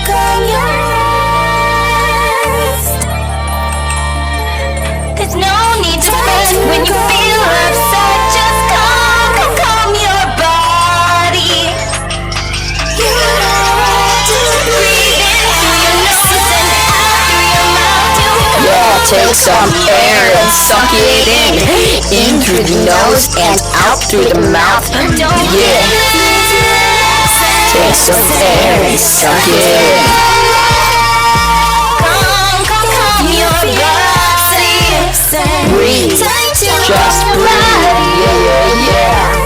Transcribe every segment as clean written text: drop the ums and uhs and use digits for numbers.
calm your rest. There's no need to run when you feel upset. Just calm your body. You know what to breathe in through your nose and out through your mouth. Yeah, take some air and suck it in through the nose and out through the mouth. Yeah, take some air and suck it in. Calm your body. Breathe, just breathe. Yeah.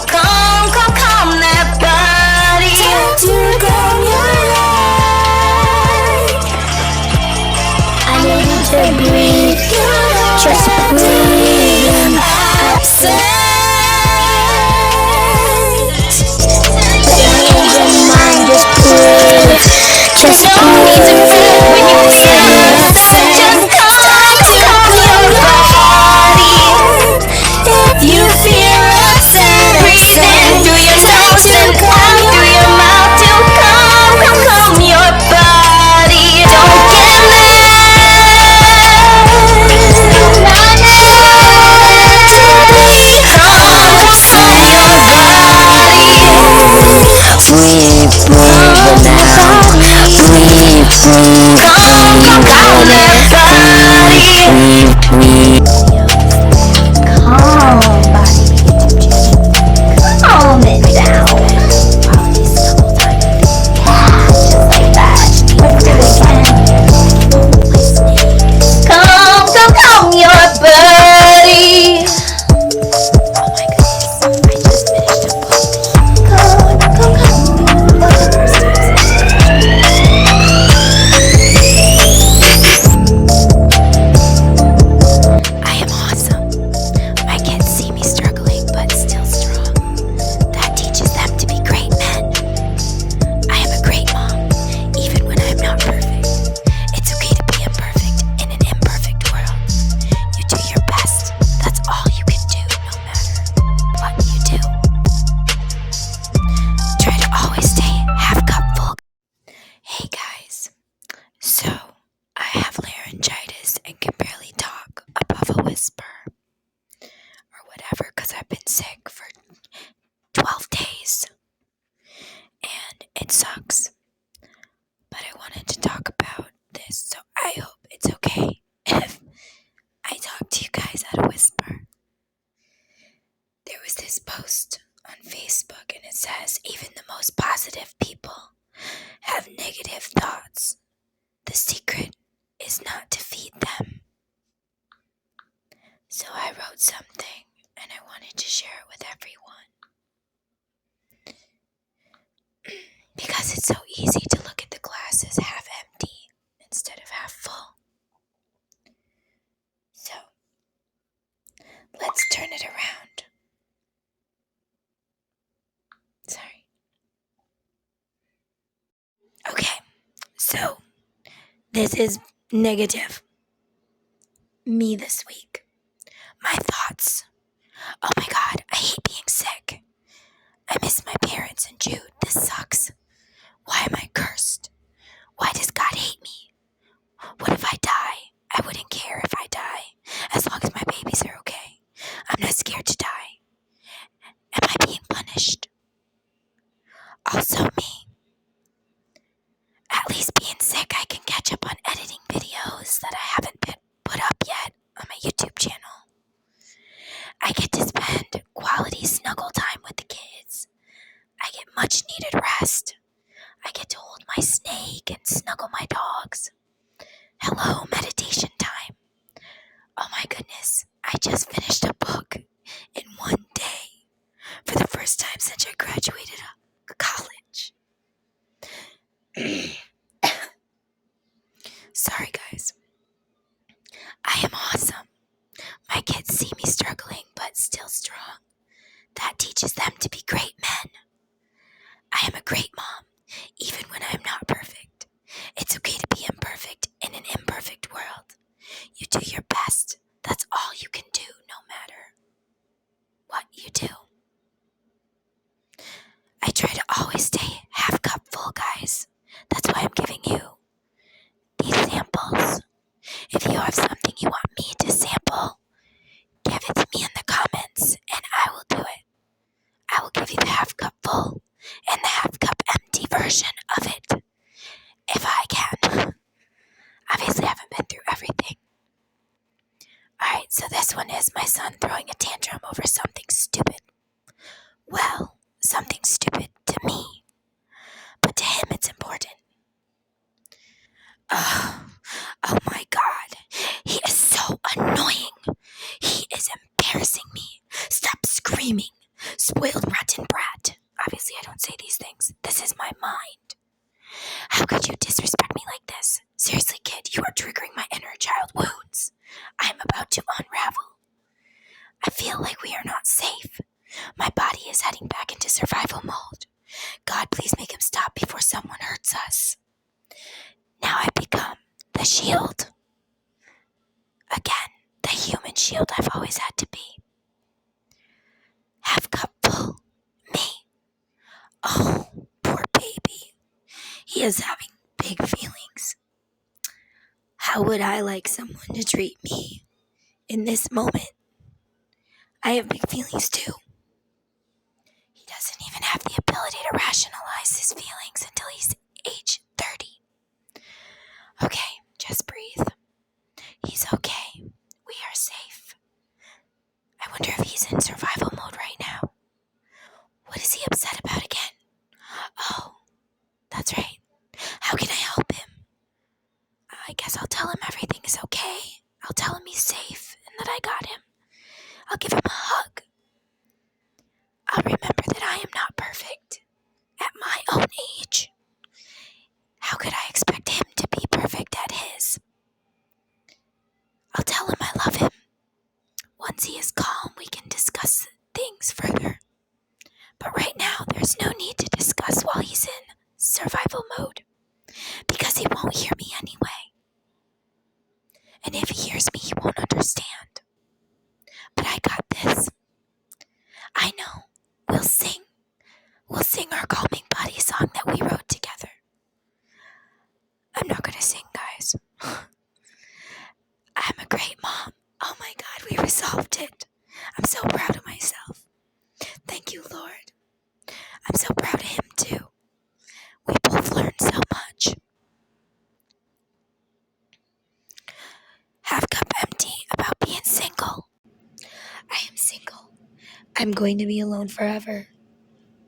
Calm that body. Time to calm your life. I need you to breathe. Just breathe. Your mind just breathe. Just breathe. When you feel upset, just calm your body. If you feel upset, breathe in through your nose and out through your mouth to calm your body. Don't get Breathe now. Breathe. calm it down. Just like that. Let's do it again. Calm your body. Oh my goodness, I just finished a book. I am awesome. My kids see me struggling but still strong. That teaches them to be great men. I am a great mom, even when I'm not perfect. It's okay to be imperfect in an imperfect world. You do your best. That's all you can do, no matter what you do. Try to always stay half cup full. Hey guys, so I have laryngitis and can barely talk above a whisper or whatever because I've been sick for 12 days and it sucks. But I wanted to talk about this, so I hope it's okay if I talk to you guys at a whisper. There was this post on Facebook and it says, even the most positive people have negative thoughts. The secret is not to feed them. So I wrote something and I wanted to share it with everyone. Because it's so easy to look at the glass as half empty instead of half full. So let's turn it around. Sorry. Okay, so this is negative. Me this week. My thoughts. Oh my God, I hate being sick. I miss my parents and Jude. This sucks. Why am I cursed? Why does God hate me? What if I die? I wouldn't care if I die, as long as my babies are okay. I'm not scared to die. Am I being punished? Also me. At least being sick, I can catch up on editing videos that I haven't put up yet on my YouTube channel. I get to spend quality snuggle time with the kids. I get much needed rest. I get to hold my snake and snuggle my dogs. Hello, meditation time. Oh my goodness, I just finished a book in one day for the first time since I graduated college. Sorry guys. I am awesome. My kids see me struggling but still strong. That teaches them to be great men. I am a great mom, even when I am not perfect. It's okay to be imperfect in an imperfect world. You do your best. That's all you can do, no matter what you do. I try to always stay half cup full, guys. That's why I'm give you the half cup full and the half cup empty version of it, if I can. Obviously, I haven't been through everything. Alright, so this one is my son throwing a tantrum over something stupid. Well, something stupid to me, but to him it's important. Oh my god, he is so annoying. He is embarrassing me. Stop screaming. Spoiled rotten brat. Obviously, I don't say these things. This is my mind. How could you disrespect me like this? Seriously, kid, you are triggering my inner child wounds. I'm about to unravel. I feel like we are not safe. My body is heading back into survival mode. God, please make him stop before someone hurts us. Now I become the shield. Again, the human shield I've always had to be. Half cup full. Me. Oh, poor baby. He is having big feelings. How would I like someone to treat me in this moment? I have big feelings too. He doesn't even have the ability to rationalize his feelings until he's age 30. Okay, just breathe. He's okay. We are safe. I wonder if he's in survival mode right now. What is he upset about again? Oh, that's right. How can I help him? I guess I'll tell him everything is okay. I'll tell him he's safe and that I got him. I'll give him a hug. I'll remember that I am not perfect at my own age. How could I expect him to be perfect at his? I'll tell him I love him. Once he is calm, we can discuss things further. But right now, there's no need to discuss while he's in survival mode, because he won't hear me anyway. And if he hears me, he won't understand. But I got this. I know. We'll sing. We'll sing our calming body song that we wrote together. I'm not gonna sing, guys. I'm a great mom. Oh my god, we resolved it. I'm so proud of myself. Thank you, Lord. I'm so proud of him too. We both learned so much. Half cup empty about being single. I am single. I'm going to be alone forever.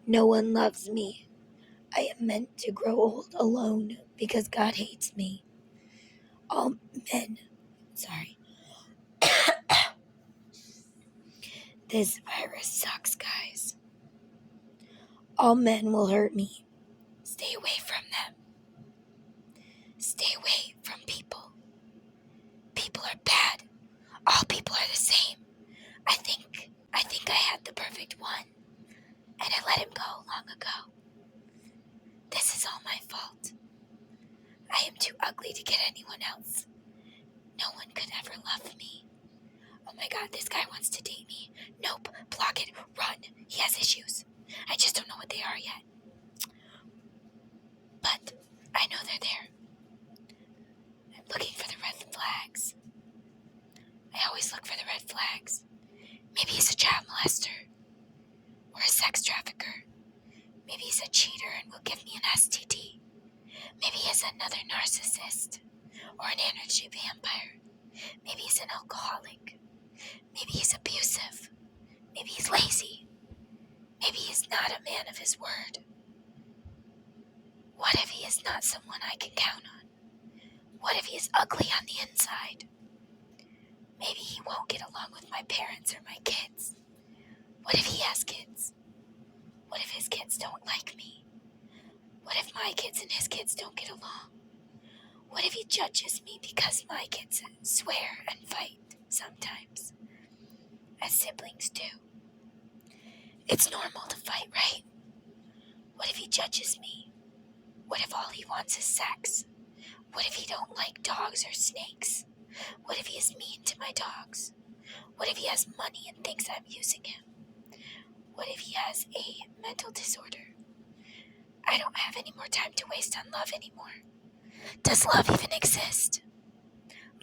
No one loves me. I am meant to grow old alone because God hates me. All men. Sorry. This virus sucks, guys. All men will hurt me. Stay away from them. Stay away from people. People are bad. All people are the same. I think I had the perfect one, and I let him go long ago. This is all my fault. I am too ugly to get anyone else. No one could ever love me. Oh my god, this guy wants to date me. Nope, block it, run. He has issues. I just don't know what they are yet. But I know they're there. I'm looking for the red flags. I always look for the red flags. Maybe he's a child molester. Or a sex trafficker. Maybe he's a cheater and will give me an STD. Maybe he's another narcissist. Or an energy vampire. Maybe he's an alcoholic. Maybe he's abusive. Maybe he's lazy. Maybe he's not a man of his word. What if he is not someone I can count on? What if he is ugly on the inside? Maybe he won't get along with my parents or my kids. What if he has kids? What if his kids don't like me? What if my kids and his kids don't get along? What if he judges me because my kids swear and fight sometimes, as siblings do? It's normal to fight, right? What if he judges me? What if all he wants is sex? What if he don't like dogs or snakes? What if he is mean to my dogs? What if he has money and thinks I'm using him? What if he has a mental disorder? I don't have any more time to waste on love anymore. Does love even exist?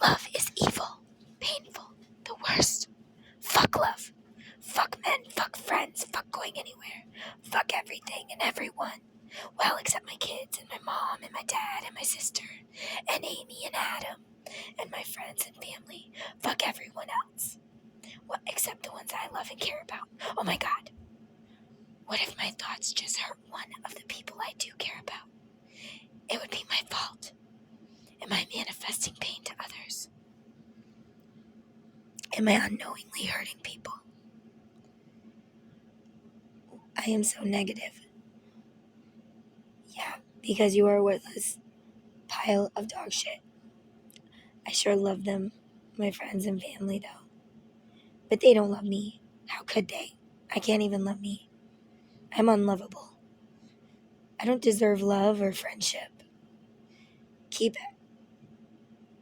Love is evil, painful, the worst. Fuck love. Fuck men, fuck friends, fuck going anywhere. Fuck everything and everyone. Well, except my kids and my mom and my dad and my sister and Amy and Adam and my friends and family. Fuck everyone else. Well, except the ones I love and care about. Oh my God. What if my thoughts just hurt one of the people I do care about? It would be my fault. Am I manifesting pain to others? Am I unknowingly hurting people? I am so negative. Yeah, because you are a worthless pile of dog shit. I sure love them, my friends and family, though. But they don't love me. How could they? I can't even love me. I'm unlovable. I don't deserve love or friendship. Keep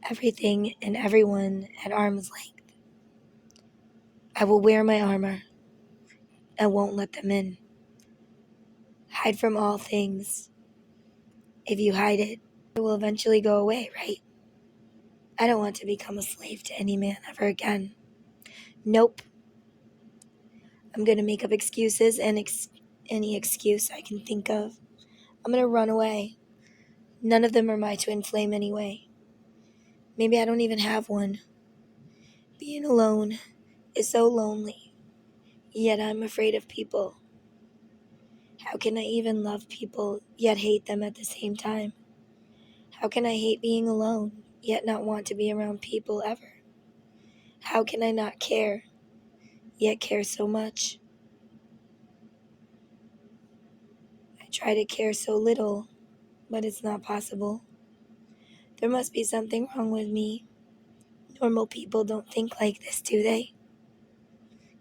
everything and everyone at arm's length. I will wear my armor. I won't let them in. Hide from all things. If you hide it, it will eventually go away, right? I don't want to become a slave to any man ever again. Nope. I'm going to make up excuses and any excuse I can think of. I'm going to run away. None of them are my twin flame anyway. Maybe I don't even have one. Being alone is so lonely, yet I'm afraid of people. How can I even love people, yet hate them at the same time? How can I hate being alone, yet not want to be around people ever? How can I not care, yet care so much? I try to care so little, but it's not possible. There must be something wrong with me. Normal people don't think like this, do they?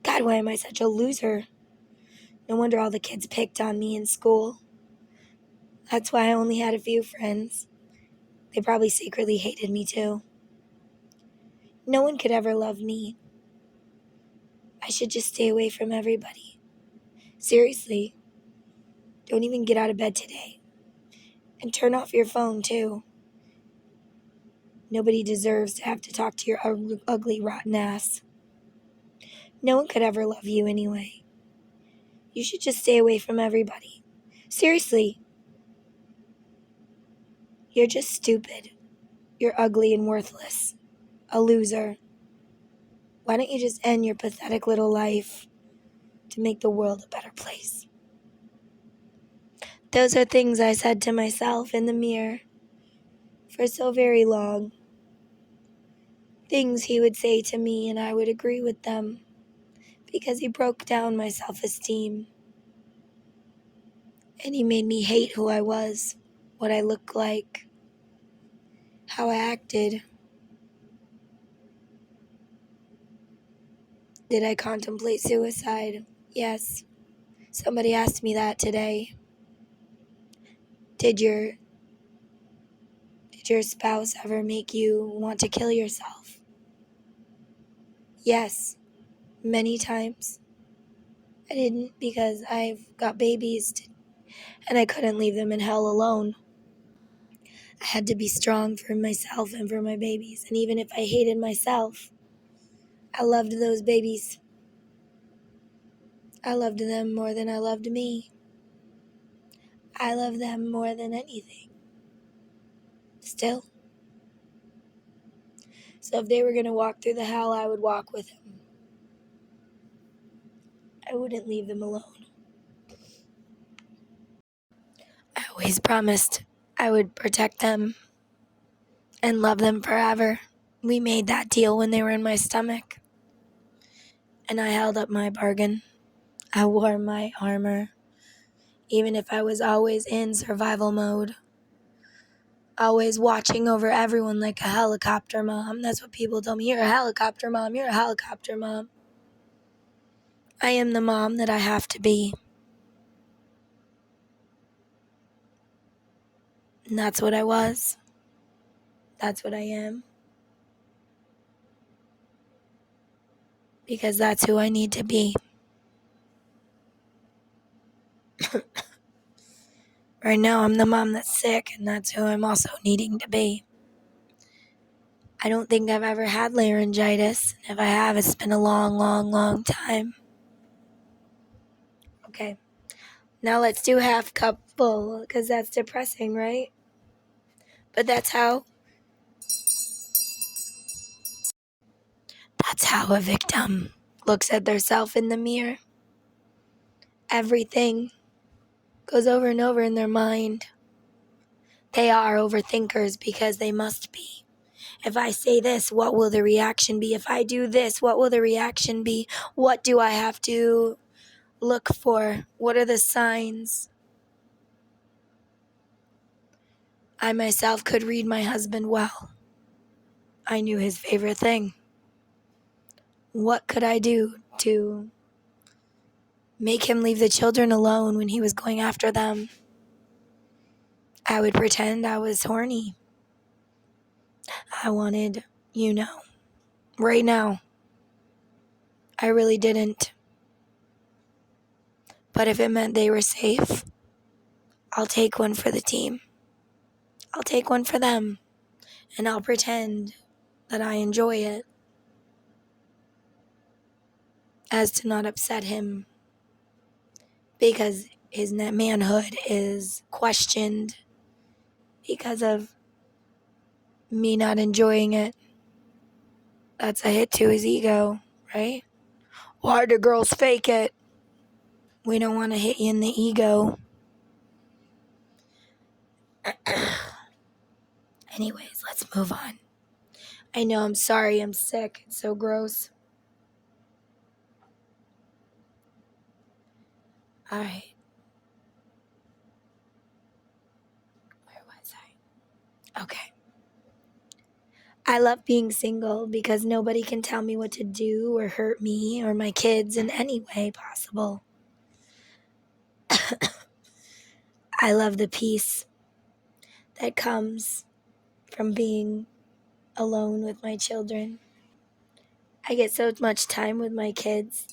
God, why am I such a loser? No wonder all the kids picked on me in school. That's why I only had a few friends. They probably secretly hated me too. No one could ever love me. I should just stay away from everybody. Seriously, don't even get out of bed today. And turn off your phone too. Nobody deserves to have to talk to your ugly, rotten ass. No one could ever love you anyway. You should just stay away from everybody. Seriously. You're just stupid. You're ugly and worthless. A loser. Why don't you just end your pathetic little life to make the world a better place? Those are things I said to myself in the mirror for so very long. Things he would say to me and I would agree with them because he broke down my self-esteem. And he made me hate who I was, what I looked like, how I acted. Did I contemplate suicide? Yes. Somebody asked me that today. Did your spouse ever make you want to kill yourself? Yes, many times. I didn't because I've got babies and I couldn't leave them in hell alone. I had to be strong for myself and for my babies. And even if I hated myself, I loved those babies. I loved them more than I loved me. I love them more than anything. Still. So if they were going to walk through the hell, I would walk with them. I wouldn't leave them alone. I always promised I would protect them and love them forever. We made that deal when they were in my stomach. And I held up my bargain. I wore my armor. Even if I was always in survival mode. Always watching over everyone like a helicopter mom. That's what people tell me. You're a helicopter mom. You're a helicopter mom. I am the mom that I have to be. And that's what I was. That's what I am. Because that's who I need to be. Right now, I'm the mom that's sick, and that's who I'm also needing to be. I don't think I've ever had laryngitis. If I have, it's been a long, long, long time. Okay. Now let's do half cup full, because that's depressing, right? But that's how a victim looks at themselves in the mirror. Everything goes over and over in their mind. They are overthinkers because they must be. If I say this, what will the reaction be? If I do this, what will the reaction be? What do I have to look for? What are the signs? I myself could read my husband well. I knew his favorite thing. What could I do to make him leave the children alone when he was going after them? I would pretend I was horny. I wanted, right now. I really didn't. But if it meant they were safe, I'll take one for the team. I'll take one for them. And I'll pretend that I enjoy it as to not upset him because his manhood is questioned because of me not enjoying it. That's a hit to his ego, right? Why do girls fake it? We don't want to hit you in the ego. Anyways, let's move on. I know, I'm sorry, I'm sick. It's so gross. Alright. Where was I? Okay. I love being single because nobody can tell me what to do or hurt me or my kids in any way possible. I love the peace that comes from being alone with my children. I get so much time with my kids.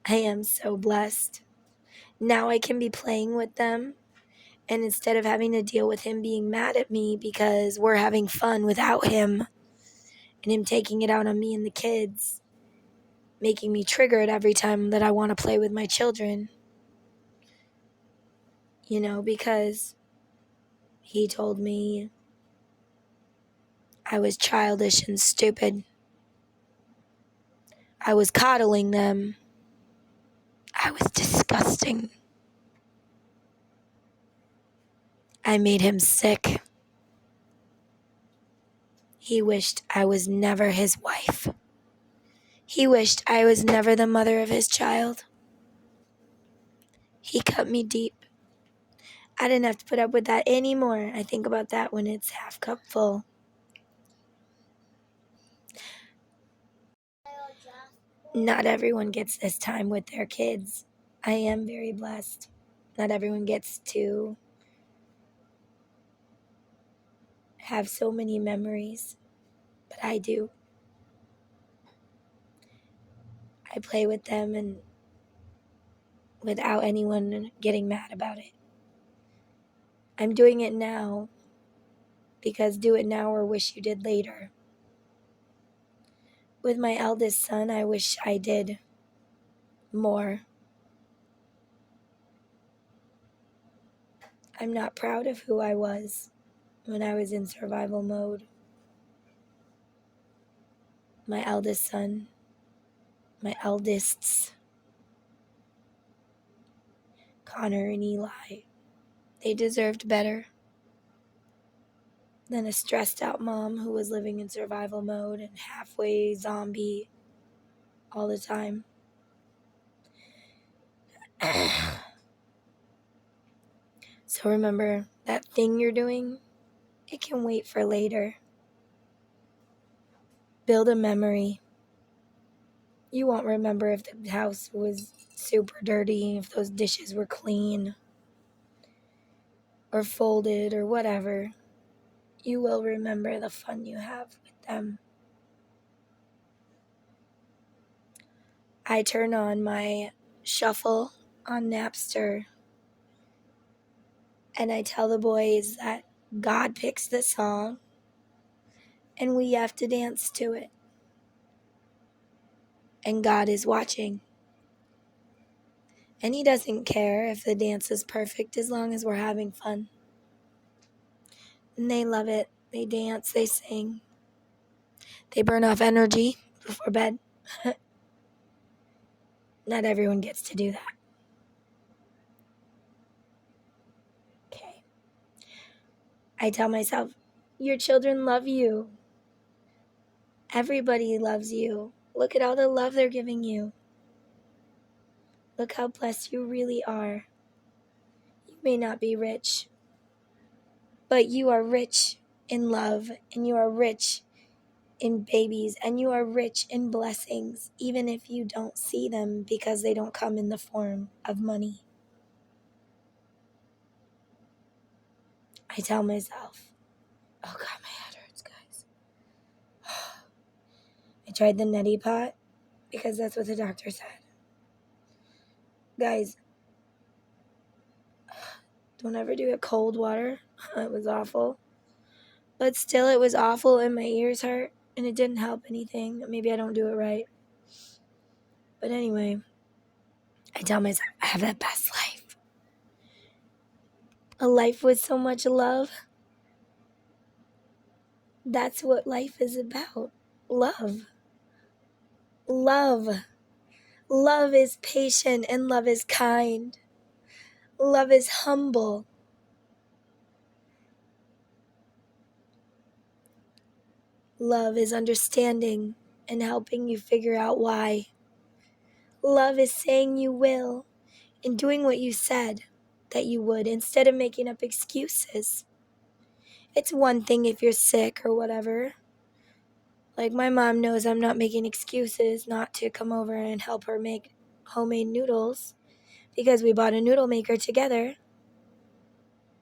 I am so blessed. Now I can be playing with them, and instead of having to deal with him being mad at me because we're having fun without him and him taking it out on me and the kids, making me triggered every time that I want to play with my children, because he told me I was childish and stupid. I was coddling them. I was disgusting. I made him sick. He wished I was never his wife. He wished I was never the mother of his child. He cut me deep. I didn't have to put up with that anymore. I think about that when it's half cup full. Not everyone gets this time with their kids. I am very blessed. Not everyone gets to have so many memories, but I do. I play with them and without anyone getting mad about it. I'm doing it now because do it now or wish you did later. With my eldest son, I wish I did more. I'm not proud of who I was when I was in survival mode. My eldest son, my eldest's, Connor and Eli, they deserved better than a stressed out mom who was living in survival mode and halfway zombie all the time. So remember, that thing you're doing, it can wait for later. Build a memory. You won't remember if the house was super dirty, if those dishes were clean or folded or whatever. You will remember the fun you have with them. I turn on my shuffle on Napster and I tell the boys that God picks the song and we have to dance to it. And God is watching. And he doesn't care if the dance is perfect as long as we're having fun. And they love it. They dance, they sing. They burn off energy before bed. Not everyone gets to do that. Okay. I tell myself, your children love you. Everybody loves you. Look at all the love they're giving you. Look how blessed you really are. You may not be rich, but you are rich in love, and you are rich in babies, and you are rich in blessings, even if you don't see them because they don't come in the form of money. I tell myself, oh God, my head hurts, guys. I tried the neti pot because that's what the doctor said. Guys, don't ever do it cold water. It was awful. But still, it was awful and my ears hurt and it didn't help anything. Maybe I don't do it right. But anyway, I tell myself I have the best life. A life with so much love. That's what life is about. Love. Love. Love is patient and love is kind. Love is humble. Love is understanding and helping you figure out why. Love is saying you will and doing what you said that you would instead of making up excuses. It's one thing if you're sick or whatever. Like my mom knows I'm not making excuses not to come over and help her make homemade noodles because we bought a noodle maker together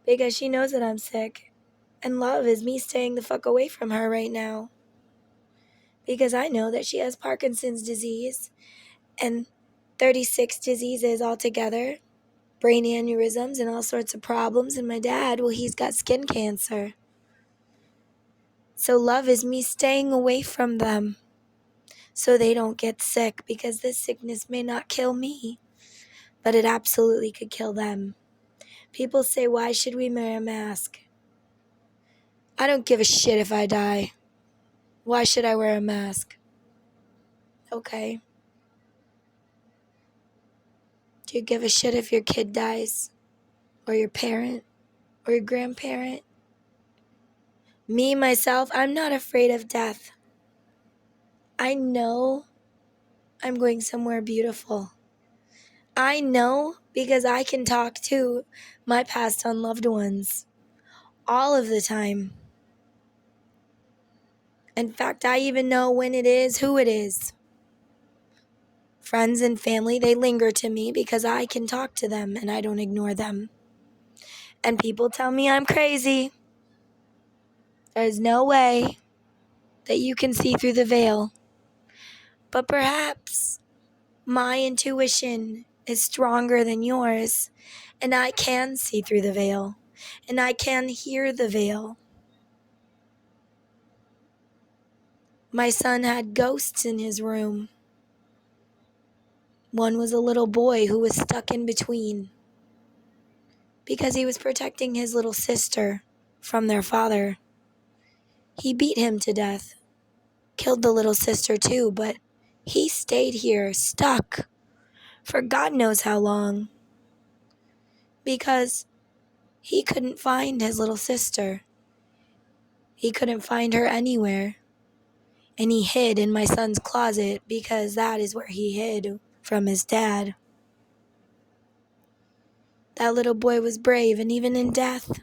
because she knows that I'm sick. And love is me staying the fuck away from her right now because I know that she has Parkinson's disease and 36 diseases altogether, brain aneurysms and all sorts of problems. And my dad, well, he's got skin cancer. So love is me staying away from them so they don't get sick because this sickness may not kill me, but it absolutely could kill them. People say, why should we wear a mask? I don't give a shit if I die. Why should I wear a mask? Okay. Do you give a shit if your kid dies? Or your parent? Or your grandparent? Me, myself, I'm not afraid of death. I know I'm going somewhere beautiful. I know because I can talk to my past unloved ones all of the time. In fact, I even know when it is, who it is. Friends and family, they linger to me because I can talk to them and I don't ignore them. And people tell me I'm crazy. There's no way that you can see through the veil. But perhaps my intuition is stronger than yours, and I can see through the veil, and I can hear the veil. My son had ghosts in his room. One was a little boy who was stuck in between because he was protecting his little sister from their father. He beat him to death, killed the little sister too, but he stayed here, stuck, for God knows how long, because he couldn't find his little sister. He couldn't find her anywhere. And he hid in my son's closet because that is where he hid from his dad. That little boy was brave, and even in death,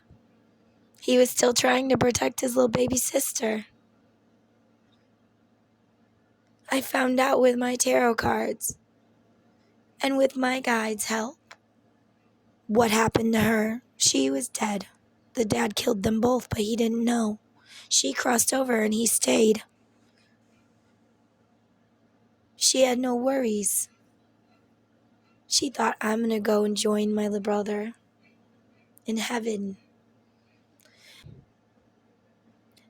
he was still trying to protect his little baby sister. I found out with my tarot cards and with my guide's help what happened to her. She was dead. The dad killed them both, but he didn't know. She crossed over and he stayed. She had no worries. She thought, I'm going to go and join my little brother in heaven.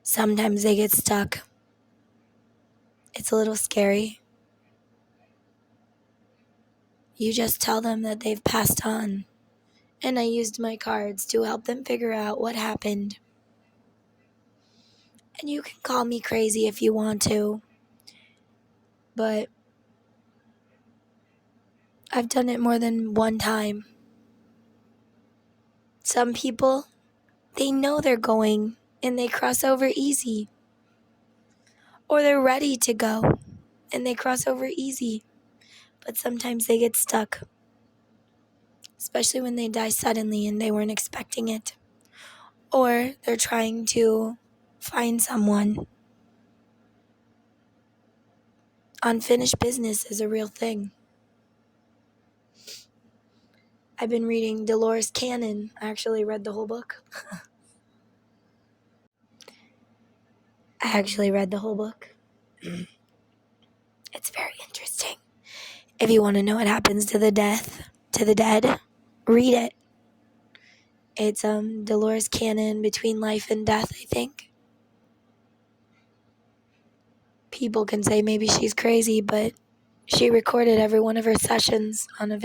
Sometimes they get stuck. It's a little scary. You just tell them that they've passed on. And I used my cards to help them figure out what happened. And you can call me crazy if you want to, but I've done it more than one time. Some people, they know they're going and they cross over easy. Or they're ready to go and they cross over easy. But sometimes they get stuck, especially when they die suddenly and they weren't expecting it. Or they're trying to find someone. Unfinished business is a real thing. I've been reading Dolores Cannon. I actually read the whole book. It's very interesting. If you want to know what happens to the dead, read it. It's Dolores Cannon, Between Life and Death, I think. People can say maybe she's crazy, but she recorded every one of her sessions on a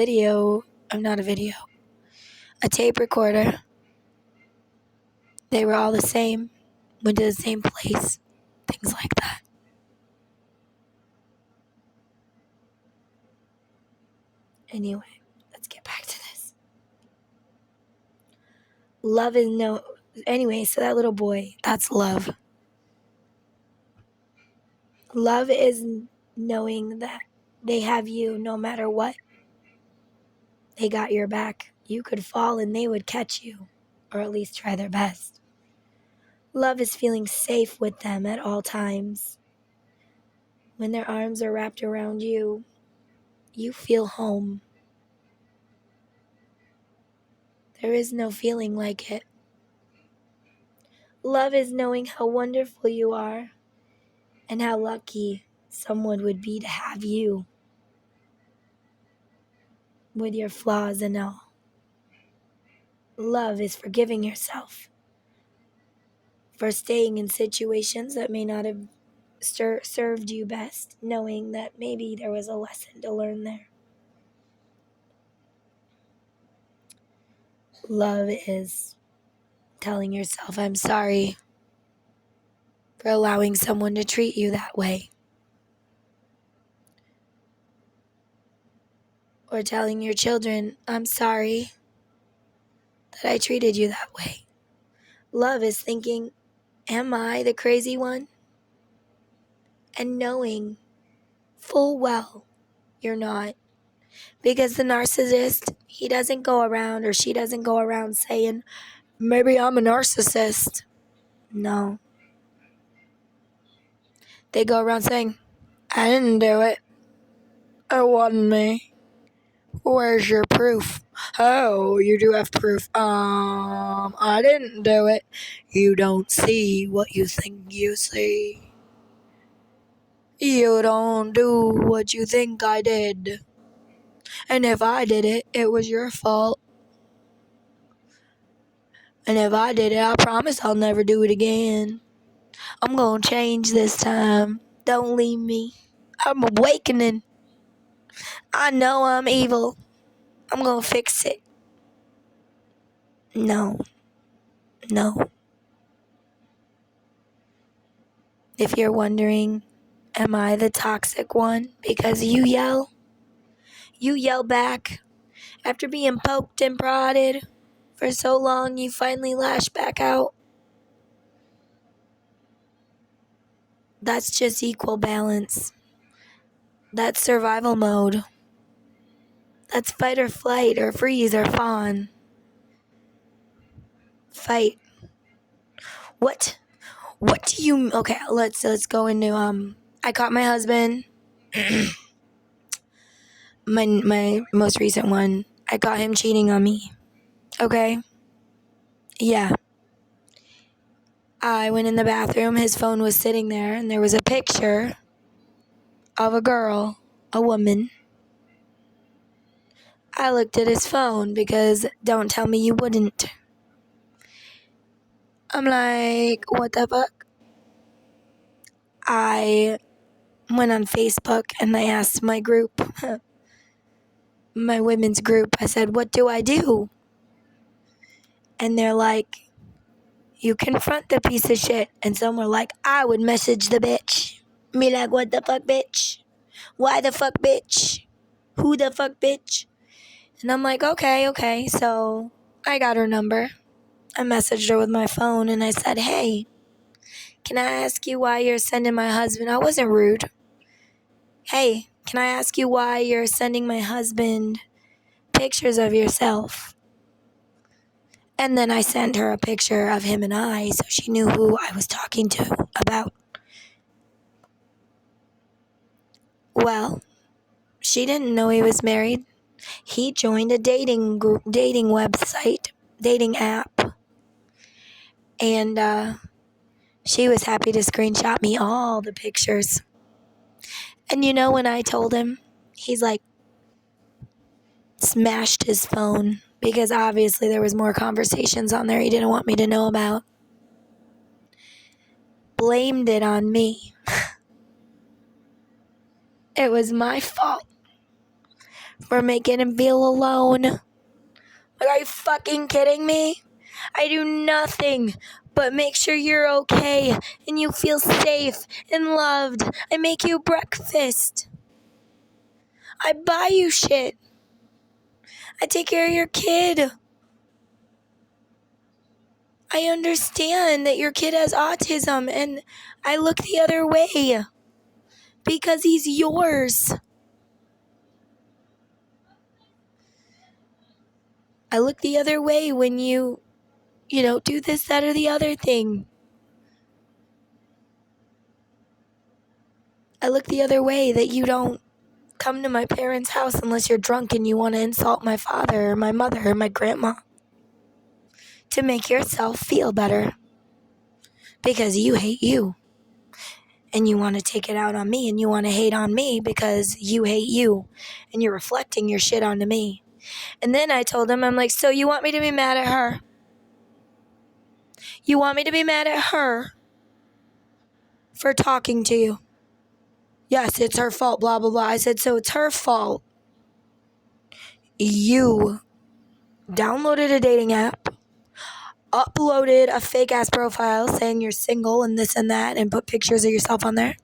tape recorder. They were all the same, went to the same place, things like that. Anyway, let's get back to this. Love is anyway, so that little boy, that's love. Love is knowing that they have you no matter what. They got your back. You could fall and they would catch you, or at least try their best. Love is feeling safe with them at all times. When their arms are wrapped around you, you feel home. There is no feeling like it. Love is knowing how wonderful you are and how lucky someone would be to have you with your flaws and all. Love is forgiving yourself for staying in situations that may not have served you best, knowing that maybe there was a lesson to learn there. Love is telling yourself, I'm sorry for allowing someone to treat you that way. Or telling your children, I'm sorry that I treated you that way. Love is thinking, am I the crazy one? And knowing full well you're not. Because the narcissist, he doesn't go around, or she doesn't go around saying, maybe I'm a narcissist. No. They go around saying, I didn't do it. It wasn't me. Where's your proof? Oh, you do have proof. I didn't do it. You don't see what you think you see. You don't do what you think I did. And if I did it, it was your fault. And if I did it, I promise I'll never do it again. I'm gonna change this time. Don't leave me. I'm awakening. I know I'm evil. I'm gonna fix it. No. If you're wondering, am I the toxic one? Because you yell back. After being poked and prodded for so long, you finally lash back out. That's just equal balance. That's survival mode. That's fight or flight or freeze or fawn. Fight. What do you... Okay, let's go into... I caught my husband. my most recent one. I caught him cheating on me. Okay? Yeah. I went in the bathroom. His phone was sitting there, and there was a picture of a girl, a woman. I looked at his phone because don't tell me you wouldn't. I'm like, what the fuck? I went on Facebook and I asked my group, my women's group. I said, what do I do? And they're like, you confront the piece of shit. And some were like, I would message the bitch. Me like, what the fuck, bitch? Why the fuck, bitch? Who the fuck, bitch? And I'm like, okay. So I got her number. I messaged her with my phone and I said, hey, can I ask you why you're sending my husband? I wasn't rude. Hey, can I ask you why you're sending my husband pictures of yourself? And then I sent her a picture of him and I so she knew who I was talking to about. Well, she didn't know he was married. He joined a dating website, dating app. And she was happy to screenshot me all the pictures. And you know, when I told him, he's like, smashed his phone because obviously there was more conversations on there he didn't want me to know about. Blamed it on me. It was my fault for making him feel alone. Like, are you fucking kidding me? I do nothing but make sure you're okay and you feel safe and loved. I make you breakfast. I buy you shit. I take care of your kid. I understand that your kid has autism and I look the other way because he's yours. I look the other way when you do this, that, or the other thing. I look the other way that you don't come to my parents' house unless you're drunk and you want to insult my father or my mother or my grandma to make yourself feel better because you hate you and you want to take it out on me and you want to hate on me because you hate you and you're reflecting your shit onto me. And then I told him, I'm like, so you want me to be mad at her? You want me to be mad at her for talking to you? Yes, it's her fault, blah, blah, blah. I said, so it's her fault. You downloaded a dating app, uploaded a fake ass profile saying you're single and this and that, and put pictures of yourself on there.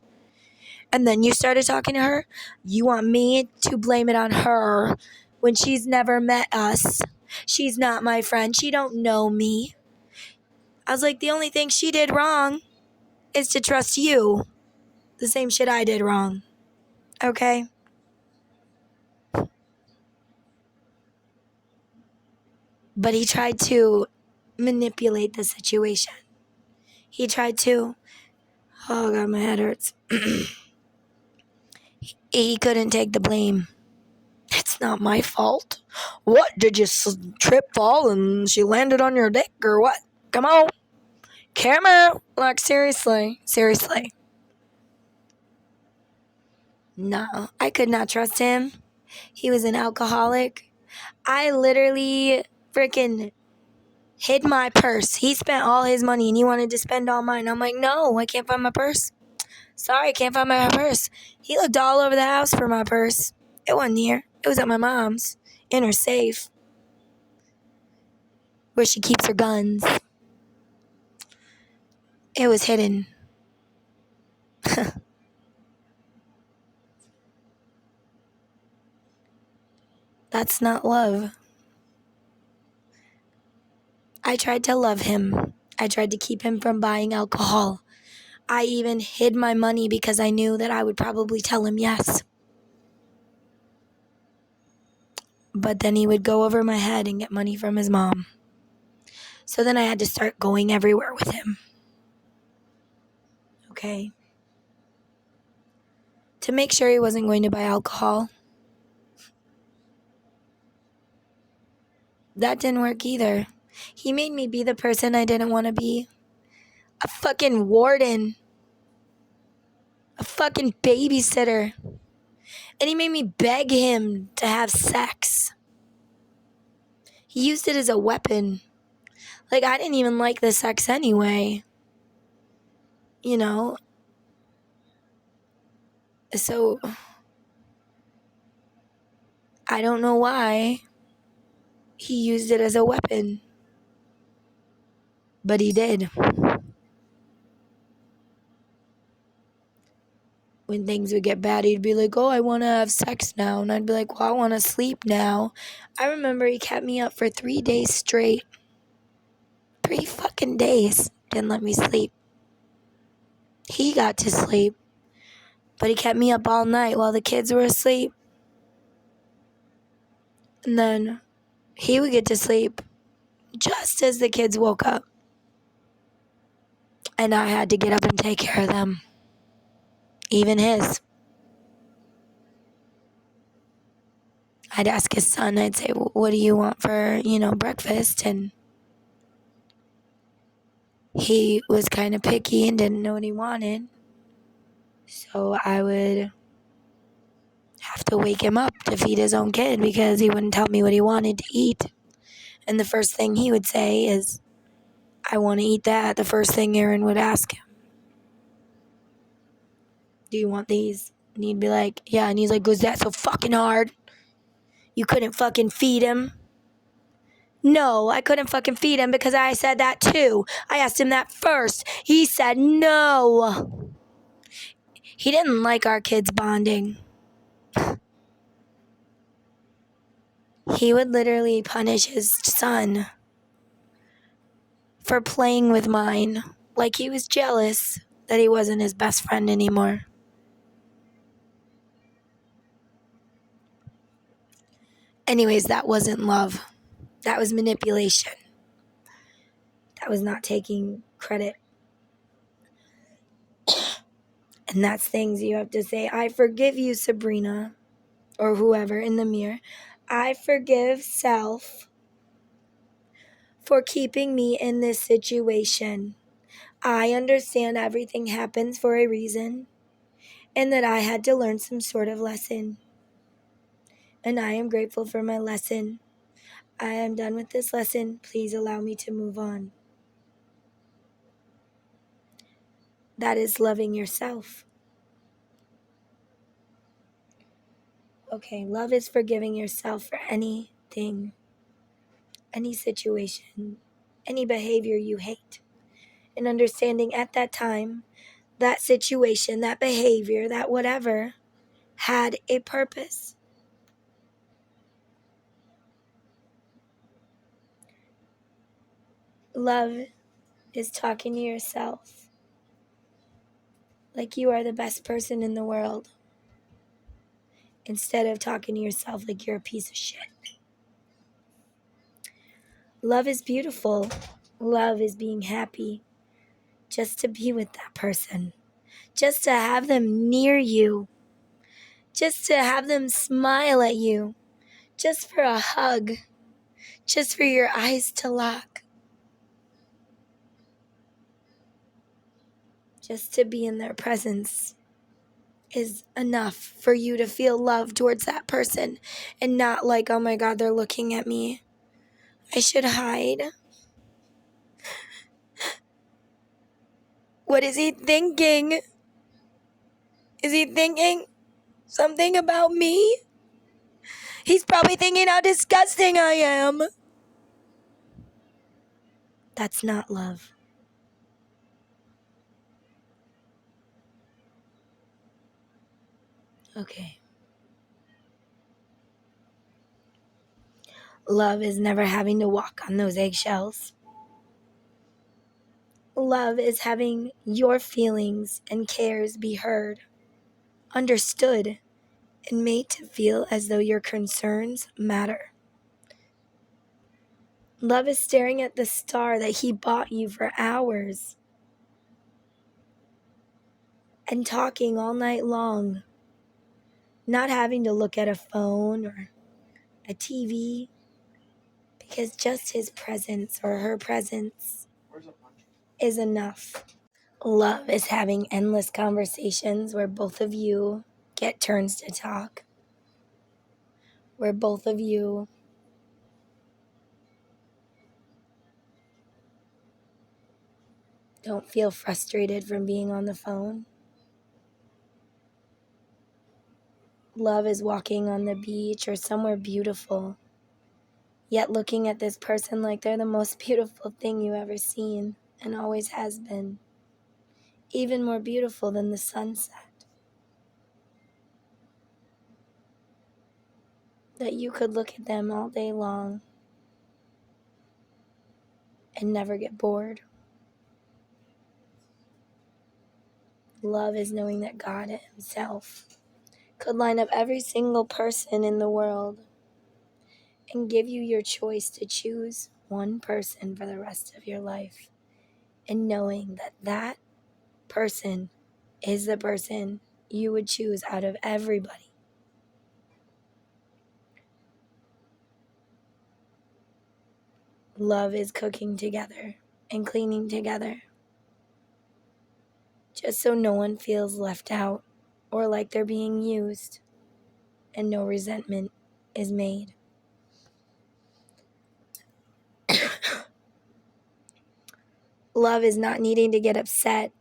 And then you started talking to her. You want me to blame it on her when she's never met us. She's not my friend. She don't know me. I was like, the only thing she did wrong is to trust you. The same shit I did wrong. Okay? But he tried to manipulate the situation. He tried to, oh God, my head hurts. He couldn't take the blame. It's not my fault. What, did you trip, fall, and she landed on your dick, or what? Come on. Come on. Like, seriously. No, I could not trust him. He was an alcoholic. I literally freaking hid my purse. He spent all his money and he wanted to spend all mine. I'm like, no, I can't find my purse. Sorry, I can't find my purse. He looked all over the house for my purse. It wasn't here. It was at my mom's, in her safe, where she keeps her guns. It was hidden. That's not love. I tried to love him. I tried to keep him from buying alcohol. I even hid my money because I knew that I would probably tell him yes. But then he would go over my head and get money from his mom. So then I had to start going everywhere with him. Okay? To make sure he wasn't going to buy alcohol. That didn't work either. He made me be the person I didn't want to be. A fucking warden. A fucking babysitter. And he made me beg him to have sex. He used it as a weapon. Like, I didn't even like the sex anyway. You know? So I don't know why he used it as a weapon, but he did. When things would get bad, he'd be like, oh, I want to have sex now. And I'd be like, well, I want to sleep now. I remember he kept me up for 3 days straight. 3 fucking days. Didn't let me sleep. He got to sleep, but he kept me up all night while the kids were asleep. And then he would get to sleep just as the kids woke up. And I had to get up and take care of them. Even his. I'd ask his son, I'd say, what do you want for, breakfast? And he was kind of picky and didn't know what he wanted. So I would have to wake him up to feed his own kid because he wouldn't tell me what he wanted to eat. And the first thing he would say is, I want to eat that. The first thing Aaron would ask him, do you want these? And he'd be like, yeah. And he's like, was that so fucking hard? You couldn't fucking feed him? No, I couldn't fucking feed him because I said that too. I asked him that first. He said no. He didn't like our kids bonding. He would literally punish his son for playing with mine, like he was jealous that he wasn't his best friend anymore. Anyways, that wasn't love. That was manipulation. That was not taking credit. And that's things you have to say, I forgive you, Sabrina, or whoever in the mirror. I forgive self for keeping me in this situation. I understand everything happens for a reason and that I had to learn some sort of lesson. And I am grateful for my lesson. I am done with this lesson. Please allow me to move on. That is loving yourself. Okay, love is forgiving yourself for anything, any situation, any behavior you hate. And understanding at that time, that situation, that behavior, that whatever had a purpose. Love is talking to yourself like you are the best person in the world instead of talking to yourself like you're a piece of shit. Love is beautiful. Love is being happy just to be with that person, just to have them near you, just to have them smile at you, just for a hug, just for your eyes to lock, just to be in their presence is enough for you to feel love towards that person and not like, oh my God, they're looking at me. I should hide. What is he thinking? Is he thinking something about me? He's probably thinking how disgusting I am. That's not love. Okay. Love is never having to walk on those eggshells. Love is having your feelings and cares be heard, understood, and made to feel as though your concerns matter. Love is staring at the star that he bought you for hours and talking all night long, not having to look at a phone or a TV because just his presence or her presence is enough. Love is having endless conversations where both of you get turns to talk, where both of you don't feel frustrated from being on the phone. Love is walking on the beach or somewhere beautiful, yet looking at this person like they're the most beautiful thing you ever seen and always has been, even more beautiful than the sunset. That you could look at them all day long and never get bored. Love is knowing that God Himself could line up every single person in the world and give you your choice to choose one person for the rest of your life, and knowing that that person is the person you would choose out of everybody. Love is cooking together and cleaning together, just so no one feels left out or like they're being used, and no resentment is made. Love is not needing to get upset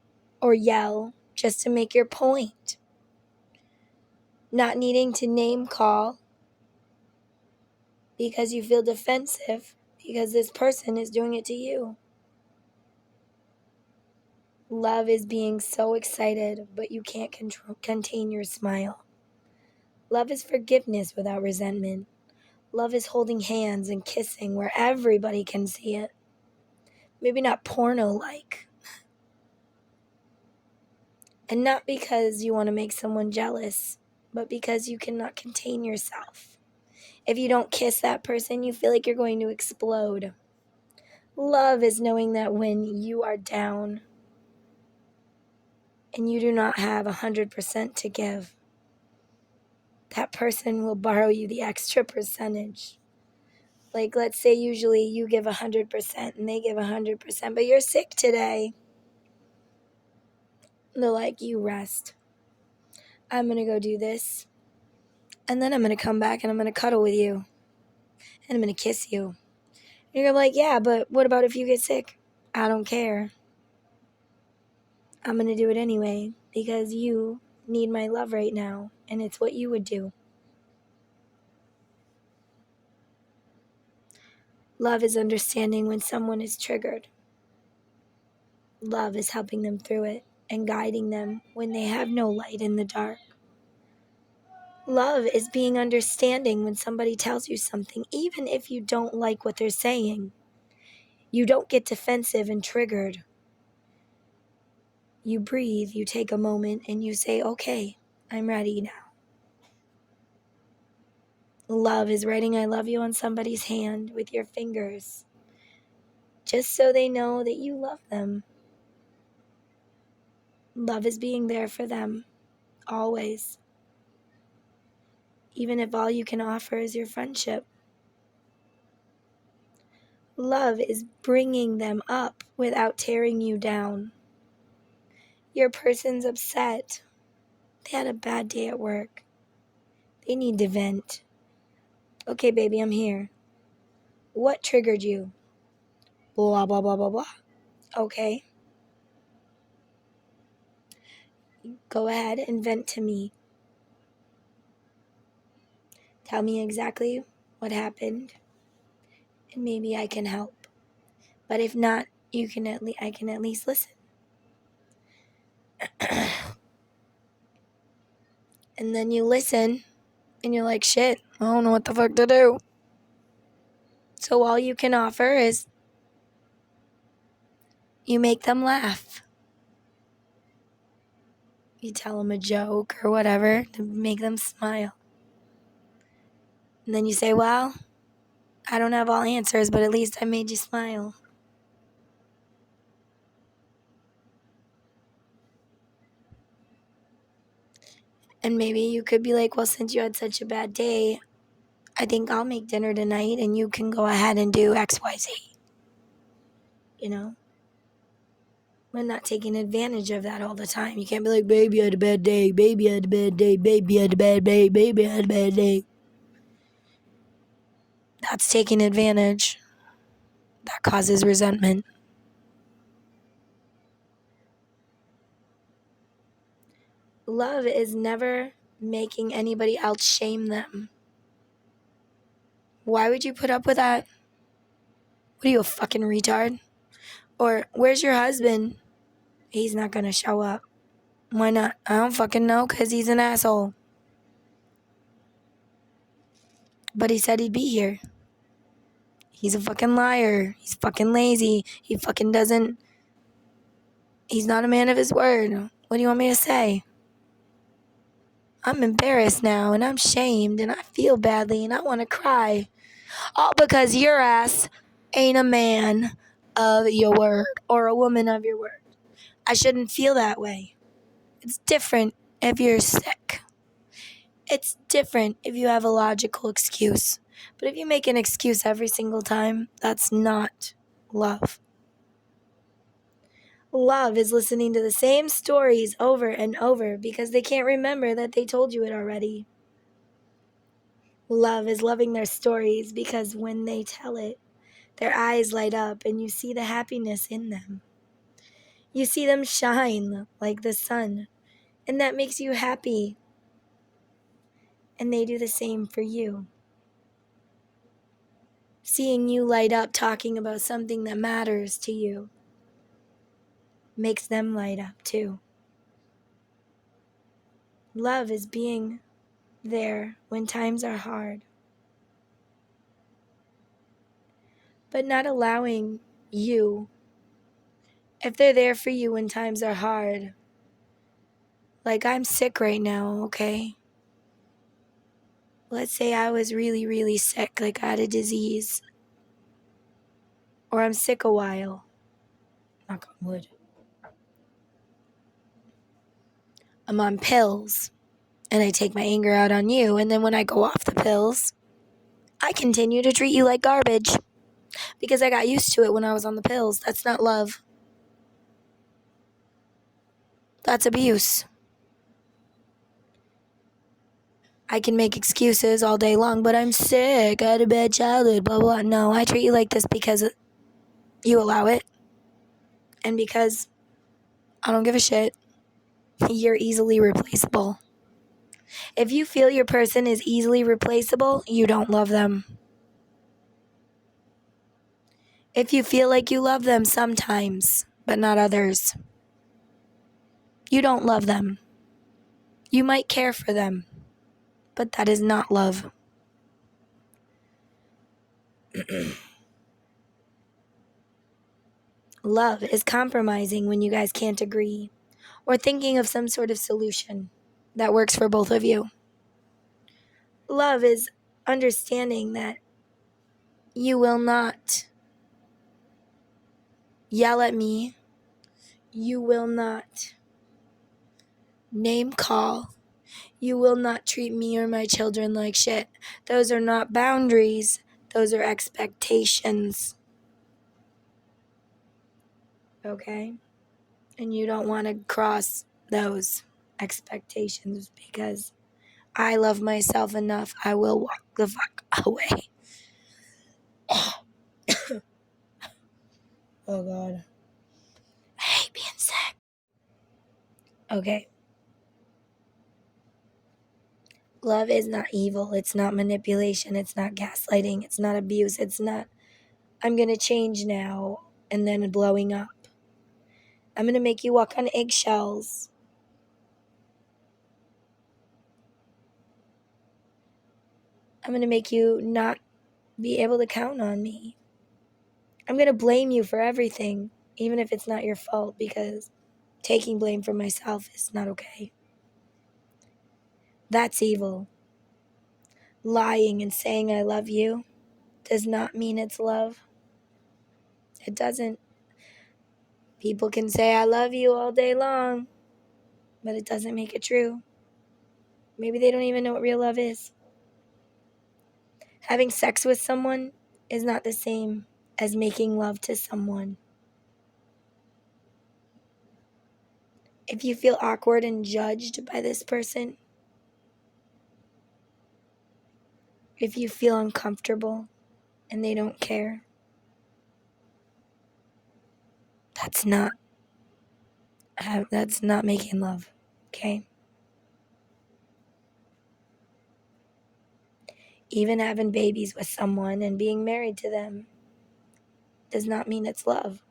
or yell just to make your point. Not needing to name call because you feel defensive because this person is doing it to you. Love is being so excited, but you can't contain your smile. Love is forgiveness without resentment. Love is holding hands and kissing where everybody can see it. Maybe not porno-like. And not because you want to make someone jealous, but because you cannot contain yourself. If you don't kiss that person, you feel like you're going to explode. Love is knowing that when you are down and you do not have 100% to give, that person will borrow you the extra percentage. Like, let's say usually you give 100% and they give 100%, but you're sick today. They're like, you rest. I'm going to go do this. And then I'm going to come back and I'm going to cuddle with you. And I'm going to kiss you. And you're like, yeah, but what about if you get sick? I don't care. I'm going to do it anyway because you need my love right now. And it's what you would do. Love is understanding when someone is triggered. Love is helping them through it and guiding them when they have no light in the dark. Love is being understanding when somebody tells you something, even if you don't like what they're saying. You don't get defensive and triggered. You breathe, you take a moment, and you say, okay, I'm ready now. Love is writing I love you on somebody's hand with your fingers, just so they know that you love them. Love is being there for them, always. Even if all you can offer is your friendship. Love is bringing them up without tearing you down. Your person's upset. They had a bad day at work. They need to vent. Okay, baby, I'm here. What triggered you? Blah, blah, blah, blah, blah. Okay. Go ahead and vent to me. Tell me exactly what happened, and maybe I can help. But if not, I can at least listen. And then you listen, and you're like, shit, I don't know what the fuck to do. So all you can offer is you make them laugh. You tell them a joke or whatever to make them smile. And then you say, well, I don't have all answers, but at least I made you smile. And maybe you could be like, well, since you had such a bad day, I think I'll make dinner tonight and you can go ahead and do XYZ. You know? But not taking advantage of that all the time. You can't be like, baby, I had a bad day, baby, I had a bad day, baby, I had a bad day, baby, I had a bad day. That's taking advantage. That causes resentment. Love is never making anybody else shame them. Why would you put up with that? What are you, a fucking retard? Or, where's your husband? He's not gonna show up. Why not? I don't fucking know, 'cause he's an asshole. But he said he'd be here. He's a fucking liar. He's fucking lazy. He fucking doesn't... He's not a man of his word. What do you want me to say? I'm embarrassed now, and I'm shamed, and I feel badly, and I want to cry. All because your ass ain't a man of your word, or a woman of your word. I shouldn't feel that way. It's different if you're sick. It's different if you have a logical excuse. But if you make an excuse every single time, that's not love. Love is listening to the same stories over and over because they can't remember that they told you it already. Love is loving their stories because when they tell it, their eyes light up and you see the happiness in them. You see them shine like the sun, and that makes you happy. And they do the same for you. Seeing you light up talking about something that matters to you makes them light up too. Love is being there when times are hard, but not allowing you, if they're there for you when times are hard, like I'm sick right now, okay? Let's say I was really, really sick, like I had a disease, or I'm sick a while, knock on wood. I'm on pills, and I take my anger out on you, and then when I go off the pills, I continue to treat you like garbage because I got used to it when I was on the pills. That's not love. That's abuse. I can make excuses all day long, but I'm sick, I had a bad childhood, blah, blah. No, I treat you like this because you allow it, and because I don't give a shit. You're easily replaceable. If you feel your person is easily replaceable, you don't love them. If you feel like you love them sometimes, but not others, you don't love them. You might care for them, but that is not love. Love is compromising when you guys can't agree, or thinking of some sort of solution that works for both of you. Love is understanding that you will not yell at me, you will not name call, you will not treat me or my children like shit. Those are not boundaries, those are expectations. Okay? And you don't want to cross those expectations because I love myself enough. I will walk the fuck away. Oh God. I hate being sick. Okay. Love is not evil. It's not manipulation. It's not gaslighting. It's not abuse. It's not, I'm going to change now and then blowing up. I'm going to make you walk on eggshells. I'm going to make you not be able to count on me. I'm going to blame you for everything, even if it's not your fault, because taking blame for myself is not okay. That's evil. Lying and saying I love you does not mean it's love. It doesn't. People can say I love you all day long, but it doesn't make it true. Maybe they don't even know what real love is. Having sex with someone is not the same as making love to someone. If you feel awkward and judged by this person, if you feel uncomfortable and they don't care, that's not making love, okay? Even having babies with someone and being married to them does not mean it's love.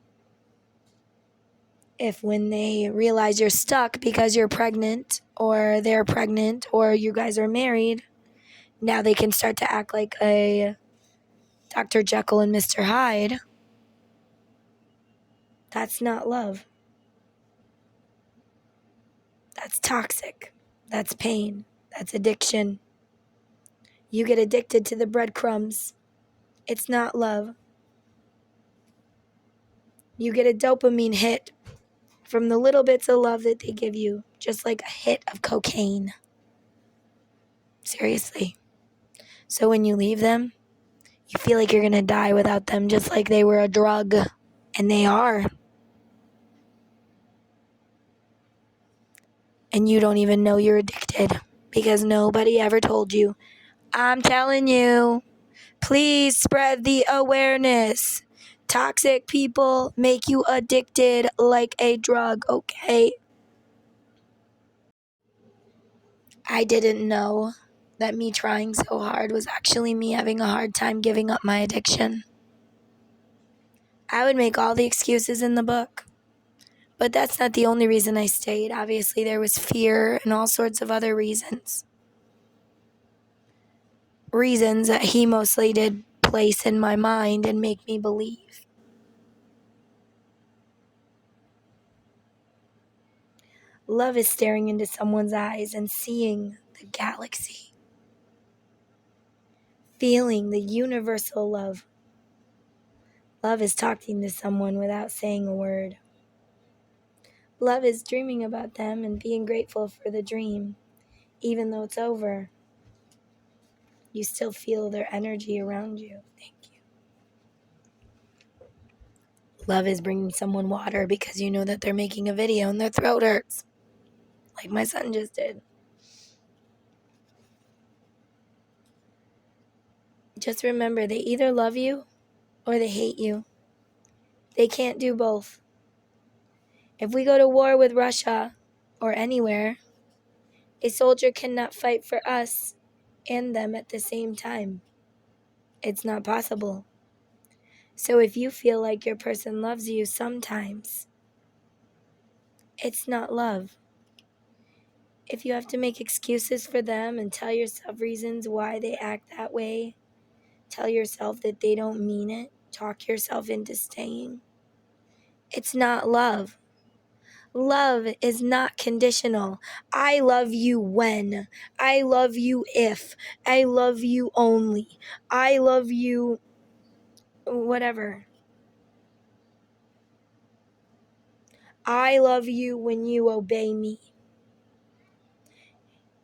If when they realize you're stuck because you're pregnant or they're pregnant or you guys are married, now they can start to act like a Dr. Jekyll and Mr. Hyde. That's not love. That's toxic. That's pain. That's addiction. You get addicted to the breadcrumbs. It's not love. You get a dopamine hit from the little bits of love that they give you, just like a hit of cocaine. Seriously. So when you leave them, you feel like you're going to die without them, just like they were a drug. And they are. And you don't even know you're addicted because nobody ever told you. I'm telling you, please spread the awareness. Toxic people make you addicted like a drug, okay? I didn't know that me trying so hard was actually me having a hard time giving up my addiction. I would make all the excuses in the book. But that's not the only reason I stayed. Obviously, there was fear and all sorts of other reasons. Reasons that he mostly did place in my mind and make me believe. Love is staring into someone's eyes and seeing the galaxy. Feeling the universal love. Love is talking to someone without saying a word. Love is dreaming about them and being grateful for the dream. Even though it's over, you still feel their energy around you. Thank you. Love is bringing someone water because you know that they're making a video and their throat hurts. Like my son just did. Just remember, they either love you or they hate you. They can't do both. If we go to war with Russia or anywhere, a soldier cannot fight for us and them at the same time. It's not possible. So if you feel like your person loves you sometimes, it's not love. If you have to make excuses for them and tell yourself reasons why they act that way, tell yourself that they don't mean it, talk yourself into staying, it's not love. Love is not conditional. I love you when. I love you if. I love you only. I love you whatever. I love you when you obey me.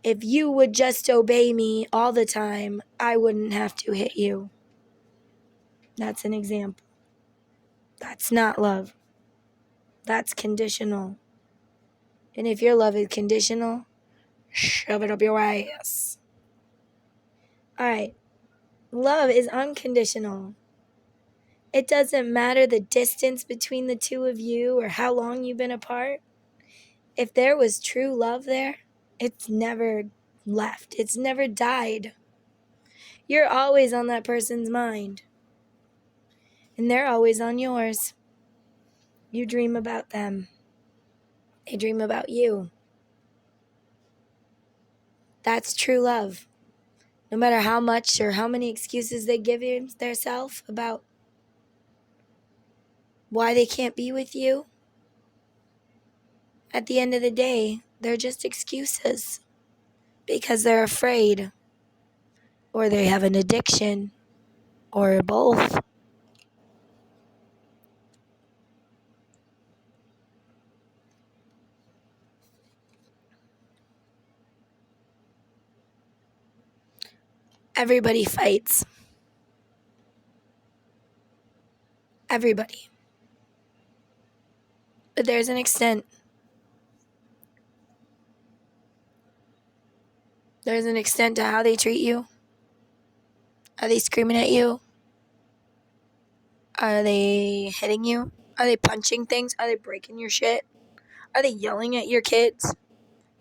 If you would just obey me all the time, I wouldn't have to hit you. That's an example. That's not love. That's conditional. And if your love is conditional, shove it up your ass. Alright. Love is unconditional. It doesn't matter the distance between the two of you or how long you've been apart. If there was true love there, it's never left. It's never died. You're always on that person's mind. And they're always on yours. You dream about them. They dream about you. That's true love. No matter how much or how many excuses they give themselves about why they can't be with you, at the end of the day, they're just excuses because they're afraid or they have an addiction or both. Everybody fights. Everybody. But there's an extent. There's an extent to how they treat you. Are they screaming at you? Are they hitting you? Are they punching things? Are they breaking your shit? Are they yelling at your kids?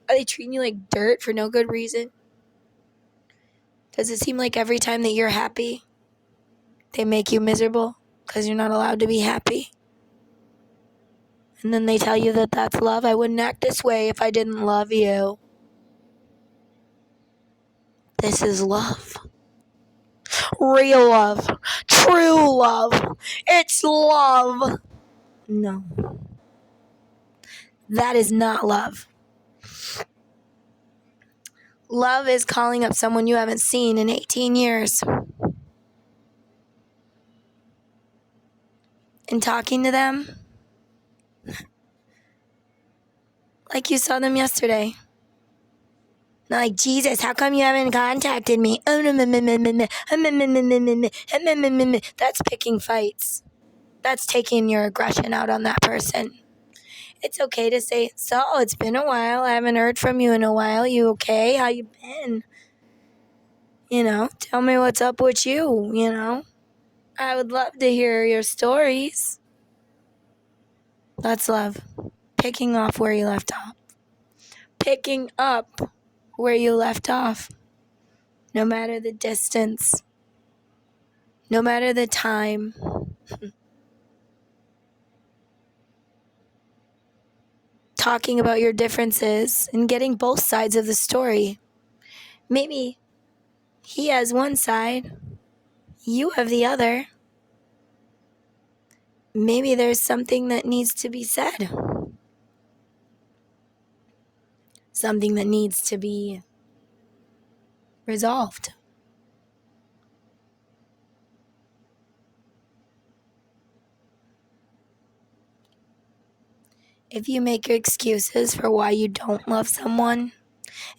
Are they treating you like dirt for no good reason? Does it seem like every time that you're happy, they make you miserable because you're not allowed to be happy? And then they tell you that that's love. I wouldn't act this way if I didn't love you. This is love. Real love. True love. It's love. No. That is not love. Love is calling up someone you haven't seen in 18 years and talking to them like you saw them yesterday. Not like, Jesus, how come you haven't contacted me? That's picking fights. That's taking your aggression out on that person. It's okay to say, so, it's been a while. I haven't heard from you in a while. You okay? How you been? Tell me what's up with you. I would love to hear your stories. That's love. Picking off where you left off. Picking up where you left off. No matter the distance. No matter the time. Talking about your differences and getting both sides of the story. Maybe he has one side, you have the other. Maybe there's something that needs to be said. Something that needs to be resolved. If you make excuses for why you don't love someone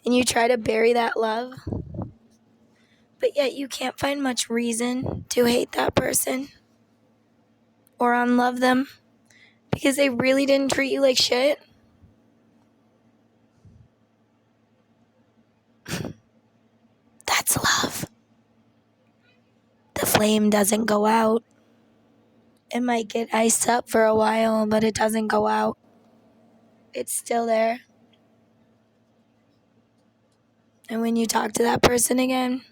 and you try to bury that love, but yet you can't find much reason to hate that person or unlove them because they really didn't treat you like shit, that's love. The flame doesn't go out. It might get iced up for a while, but it doesn't go out. It's still there. And when you talk to that person again,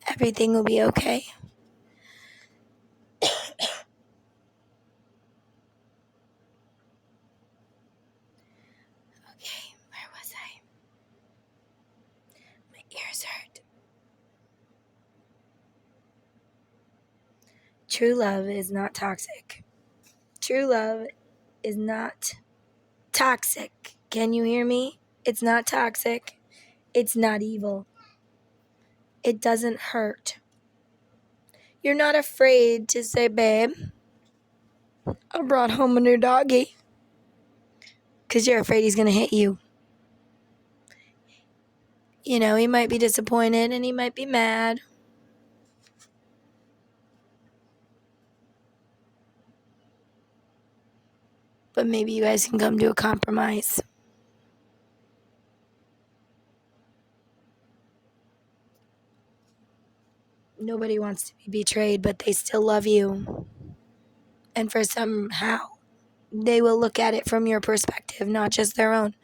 everything will be okay. Okay, where was I? My ears hurt. True love is not toxic. True love is not toxic. Can you hear me? It's not toxic. It's not evil. It doesn't hurt. You're not afraid to say, babe, I brought home a new doggy. Because you're afraid he's going to hit you. He might be disappointed and he might be mad. But maybe you guys can come to a compromise. Nobody wants to be betrayed, but they still love you. And for somehow, they will look at it from your perspective, not just their own.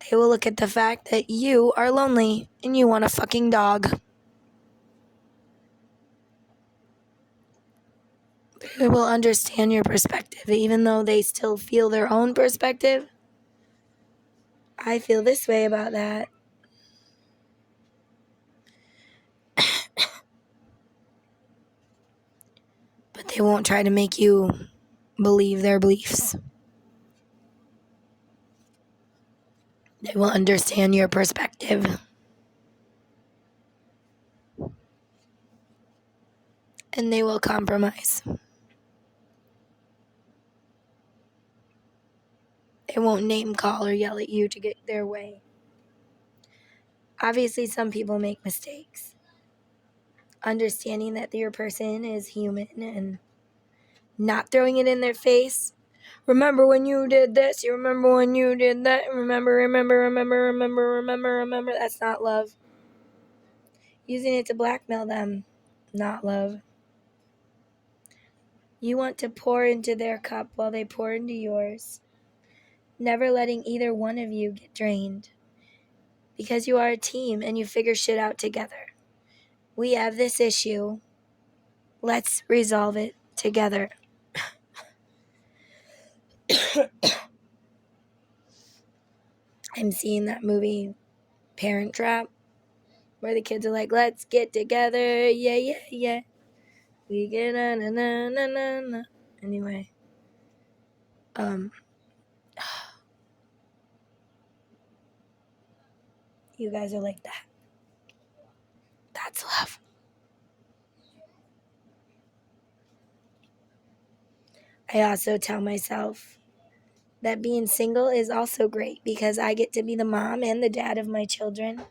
They will look at the fact that you are lonely and you want a fucking dog. They will understand your perspective, even though they still feel their own perspective. I feel this way about that. But they won't try to make you believe their beliefs. They will understand your perspective. And they will compromise. They won't name call or yell at you to get their way. Obviously, some people make mistakes. Understanding that your person is human and not throwing it in their face. Remember when you did this? You remember when you did that? Remember. That's not love. Using it to blackmail them, not love. You want to pour into their cup while they pour into yours. Never letting either one of you get drained. because you are a team and you figure shit out together. We have this issue. Let's resolve it together. I'm seeing that movie Parent Trap, where the kids are like, let's get together, yeah, yeah, yeah. We get na na na na na na. Anyway. You guys are like that. That's love. I also tell myself that being single is also great because I get to be the mom and the dad of my children.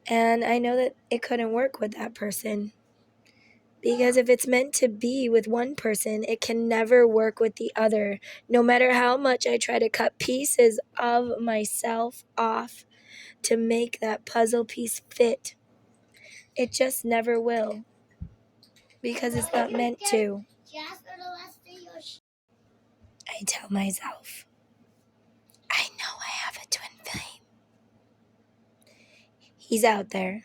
And I know that it couldn't work with that person. Because if it's meant to be with one person, it can never work with the other. No matter how much I try to cut pieces of myself off to make that puzzle piece fit, it just never will. Because it's not meant to. I tell myself, I know I have a twin flame. He's out there.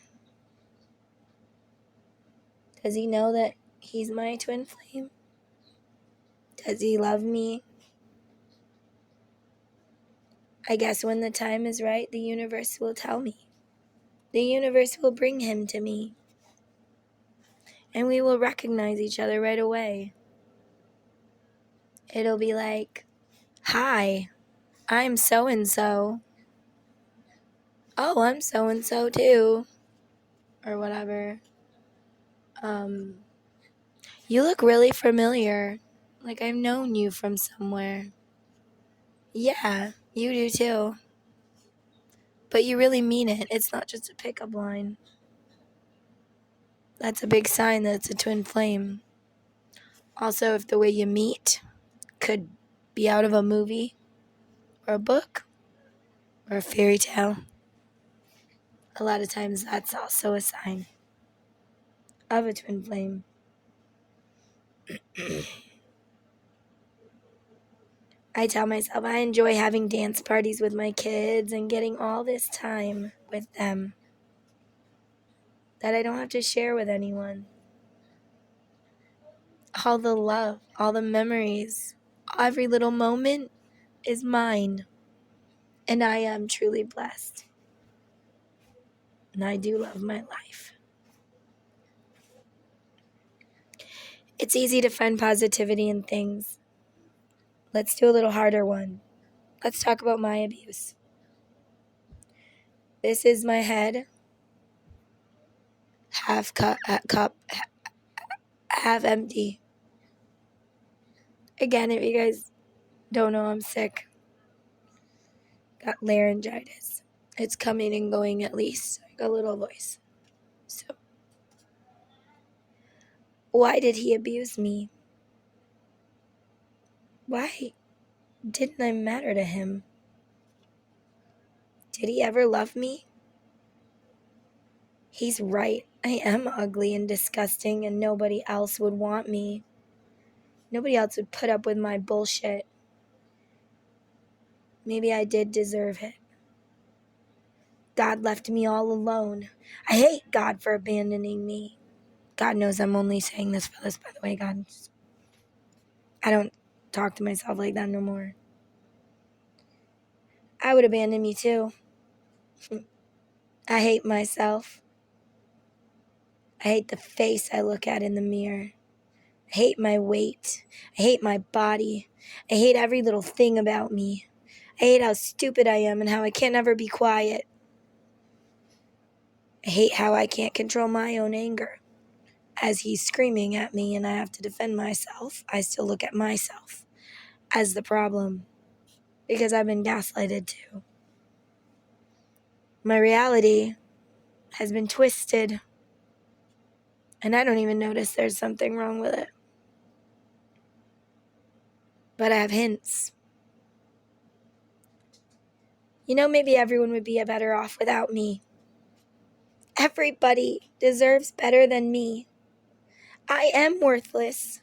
Does he know that he's my twin flame? Does he love me? I guess when the time is right, the universe will tell me. The universe will bring him to me. And we will recognize each other right away. It'll be like, hi, I'm so-and-so. Oh, I'm so-and-so too. Or whatever. You look really familiar. Like I've known you from somewhere. Yeah, you do too. But you really mean it. It's not just a pickup line. That's a big sign that it's a twin flame. Also, if the way you meet could be out of a movie or a book or a fairy tale, a lot of times that's also a sign of a twin flame. I tell myself I enjoy having dance parties with my kids and getting all this time with them that I don't have to share with anyone. All the love, all the memories, every little moment is mine. And I am truly blessed. And I do love my life. It's easy to find positivity in things. Let's do a little harder one. Let's talk about my abuse. This is my head, half cup, half empty. Again, if you guys don't know, I'm sick. Got laryngitis. It's coming and going at least. I got a little voice. So, why did he abuse me? Why didn't I matter to him? Did he ever love me? He's right. I am ugly and disgusting, and nobody else would want me. Nobody else would put up with my bullshit. Maybe I did deserve it. God left me all alone. I hate God for abandoning me. God knows I'm only saying this for this, by the way. God, I don't talk to myself like that no more. I would abandon me too. I hate myself. I hate the face I look at in the mirror. I hate my weight. I hate my body. I hate every little thing about me. I hate how stupid I am and how I can't ever be quiet. I hate how I can't control my own anger. As he's screaming at me and I have to defend myself, I still look at myself as the problem because I've been gaslighted too. My reality has been twisted and I don't even notice there's something wrong with it. But I have hints. You know, maybe everyone would be better off without me. Everybody deserves better than me. I am worthless.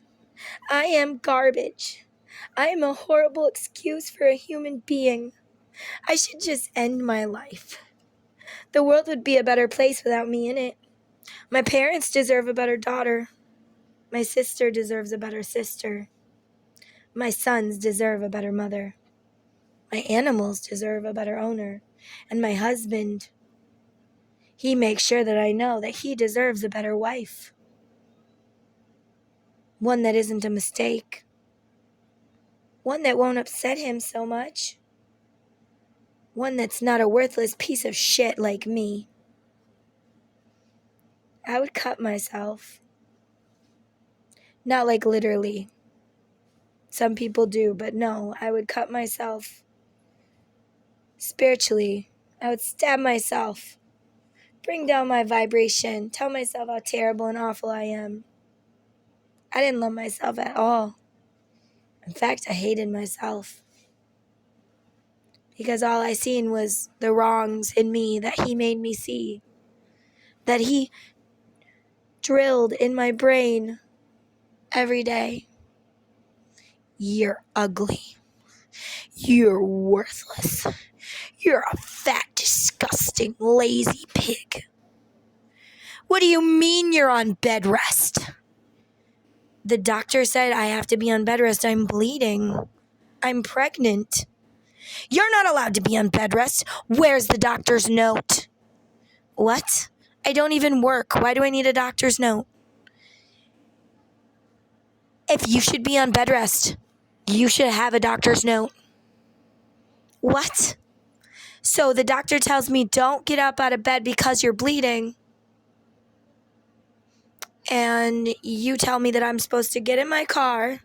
I am garbage. I am a horrible excuse for a human being. I should just end my life. The world would be a better place without me in it. My parents deserve a better daughter. My sister deserves a better sister. My sons deserve a better mother. My animals deserve a better owner. And my husband, he makes sure that I know that he deserves a better wife. One that isn't a mistake. One that won't upset him so much. One that's not a worthless piece of shit like me. I would cut myself. Not like literally. Some people do, but no, I would cut myself. Spiritually, I would stab myself. Bring down my vibration. Tell myself how terrible and awful I am. I didn't love myself at all. In fact, I hated myself. Because all I seen was the wrongs in me that he made me see. That he drilled in my brain every day. You're ugly. You're worthless. You're a fat, disgusting, lazy pig. What do you mean you're on bed rest? The doctor said I have to be on bed rest. I'm bleeding. I'm pregnant. You're not allowed to be on bed rest. Where's the doctor's note? What? I don't even work. Why do I need a doctor's note? If you should be on bed rest, you should have a doctor's note. What? So the doctor tells me don't get up out of bed because you're bleeding. And you tell me that I'm supposed to get in my car,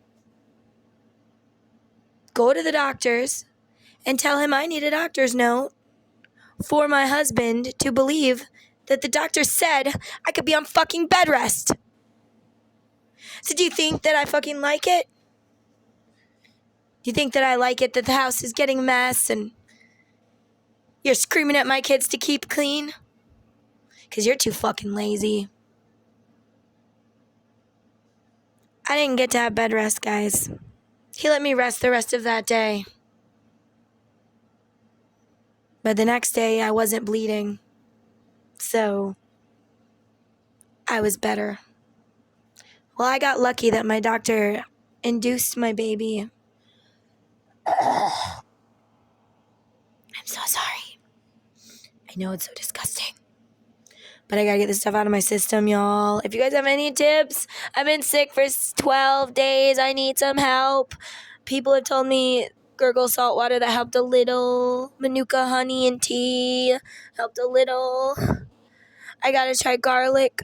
go to the doctor's, and tell him I need a doctor's note for my husband to believe that the doctor said I could be on fucking bed rest. So do you think that I fucking like it? Do you think that I like it that the house is getting a mess and you're screaming at my kids to keep clean? Because you're too fucking lazy. I didn't get to have bed rest, guys. He let me rest the rest of that day. But the next day, I wasn't bleeding. So, I was better. Well, I got lucky that my doctor induced my baby. I'm so sorry. I know it's so disgusting. But I gotta get this stuff out of my system, y'all. If you guys have any tips, I've been sick for 12 days. I need some help. People have told me gurgle salt water that helped a little. Manuka honey and tea helped a little. I gotta try garlic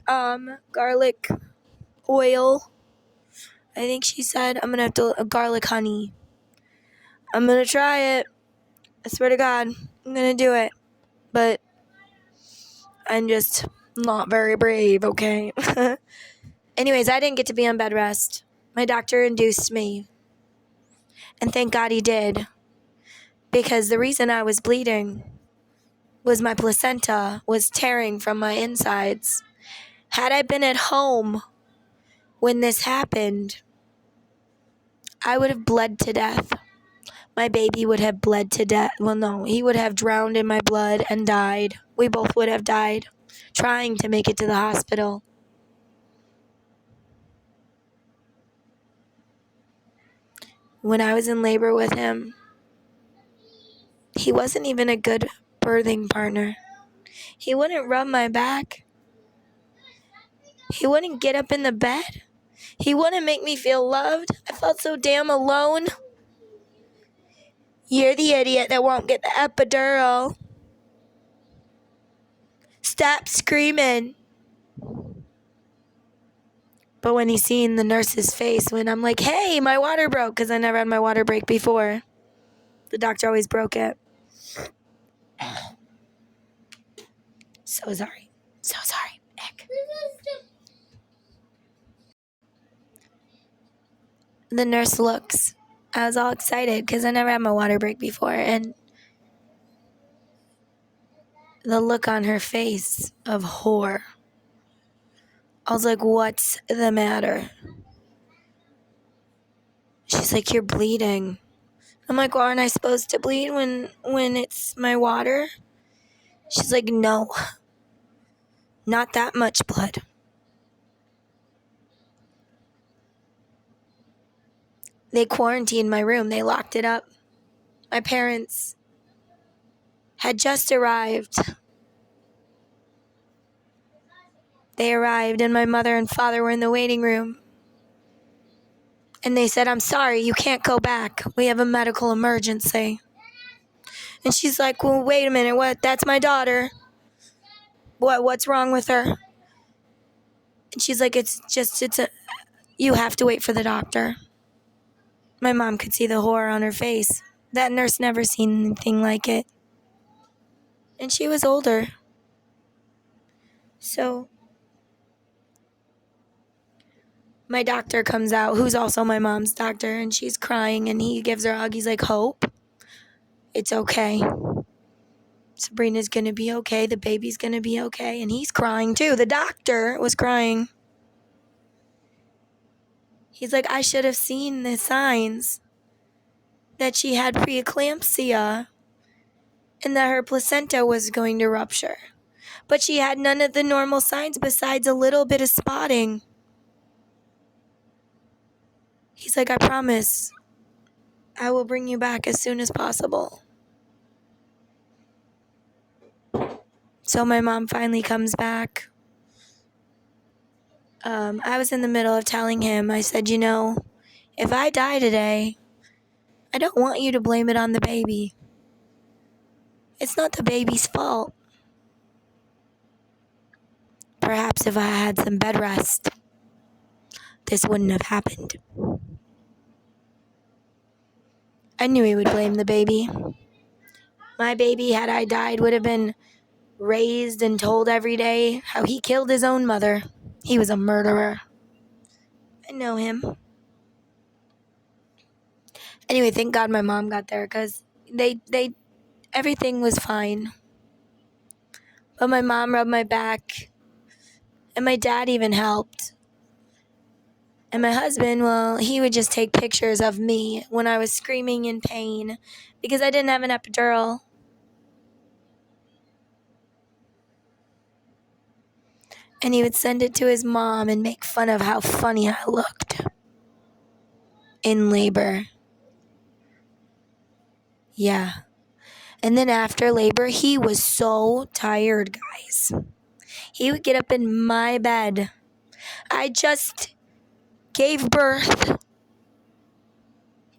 oil. I think she said I'm gonna have to garlic honey. I'm gonna try it. I swear to God, I'm gonna do it. But I'm just not very brave, okay? Anyways, I didn't get to be on bed rest. My doctor induced me. And thank God he did. Because the reason I was bleeding was my placenta was tearing from my insides. Had I been at home when this happened, I would have bled to death. My baby would have bled to death. Well, no, he would have drowned in my blood and died. We both would have died trying to make it to the hospital. When I was in labor with him, he wasn't even a good birthing partner. He wouldn't rub my back. He wouldn't get up in the bed. He wouldn't make me feel loved. I felt so damn alone. You're the idiot that won't get the epidural. Stop screaming. But when he seen the nurse's face, when I'm like, hey, my water broke, because I never had my water break before. The doctor always broke it. So sorry. So sorry. Heck. The nurse looks. I was all excited because I never had my water break before. And the look on her face of horror. I was like, what's the matter? She's like, you're bleeding. I'm like, well, aren't I supposed to bleed when it's my water? She's like, no, not that much blood. They quarantined my room. They locked it up. My parents had just arrived. They arrived and my mother and father were in the waiting room. And they said, I'm sorry, you can't go back. We have a medical emergency. And she's like, well, wait a minute, what? That's my daughter. What's wrong with her? And she's like, you have to wait for the doctor. My mom could see the horror on her face. That nurse never seen anything like it. And she was older. So my doctor comes out, who's also my mom's doctor, and she's crying, and he gives her a hug. He's like, Hope, it's okay. Sabrina's gonna be okay. The baby's gonna be okay. And he's crying too. The doctor was crying. He's like, I should have seen the signs that she had preeclampsia and that her placenta was going to rupture. But she had none of the normal signs besides a little bit of spotting. He's like, I promise I will bring you back as soon as possible. So my mom finally comes back. I was in the middle of telling him, I said, if I die today, I don't want you to blame it on the baby. It's not the baby's fault. Perhaps if I had some bed rest, this wouldn't have happened. I knew he would blame the baby. My baby, had I died, would have been raised and told every day how he killed his own mother. He was a murderer. I know him. Anyway, thank God my mom got there because everything was fine. But my mom rubbed my back, and my dad even helped. And my husband, well, he would just take pictures of me when I was screaming in pain because I didn't have an epidural. And he would send it to his mom and make fun of how funny I looked in labor. Yeah. And then after labor, he was so tired, guys. He would get up in my bed. I just gave birth.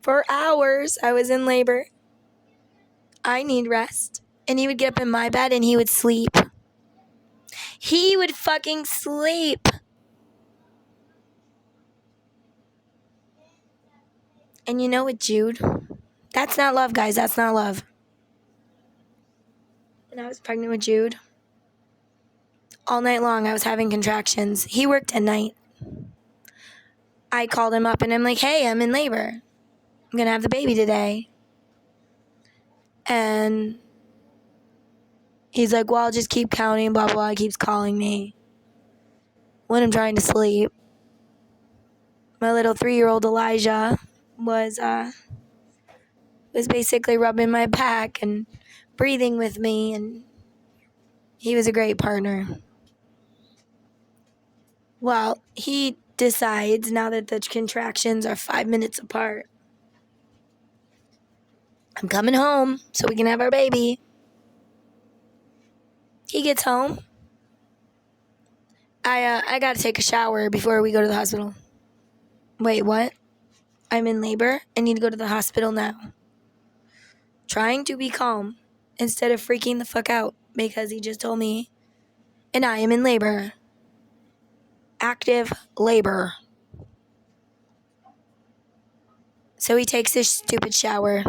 For hours, I was in labor. I need rest. And he would get up in my bed and he would sleep. He would fucking sleep. And you know what, Jude? That's not love, guys. That's not love. And I was pregnant with Jude. All night long, I was having contractions. He worked at night. I called him up and I'm like, hey, I'm in labor. I'm going to have the baby today. And he's like, well, I'll just keep counting, blah, blah, blah. He keeps calling me when I'm trying to sleep. My little 3-year-old Elijah was basically rubbing my back and breathing with me, and he was a great partner. Well, he decides now that the contractions are 5 minutes apart, I'm coming home so we can have our baby. He gets home. I gotta take a shower before we go to the hospital. Wait, what? I'm in labor. I need to go to the hospital now. Trying to be calm instead of freaking the fuck out because he just told me, and I am in labor. Active labor. So he takes this stupid shower.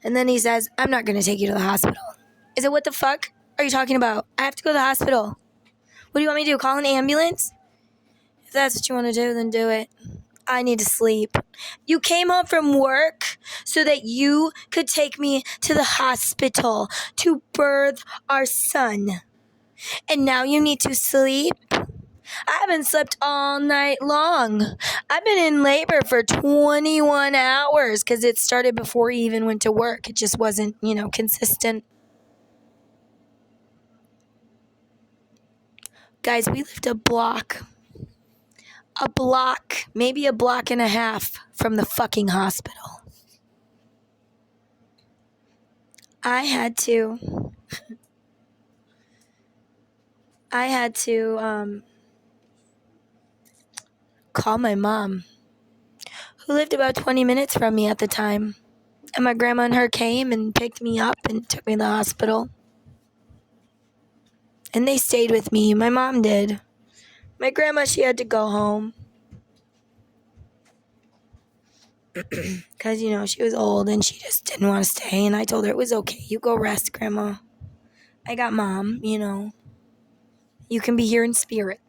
And then he says, I'm not going to take you to the hospital. I said, what the fuck are you talking about? I have to go to the hospital. What do you want me to do? Call an ambulance? If that's what you want to do, then do it. I need to sleep. You came home from work so that you could take me to the hospital to birth our son. And now you need to sleep? I haven't slept all night long. I've been in labor for 21 hours because it started before he even went to work. It just wasn't, consistent. Guys, we lived a block, maybe a block and a half from the fucking hospital. I had to call my mom, who lived about 20 minutes from me at the time. And my grandma and her came and picked me up and took me to the hospital. And they stayed with me. My mom did. My grandma, she had to go home. Because, she was old and she just didn't want to stay. And I told her it was okay. You go rest, Grandma. I got Mom, You can be here in spirit.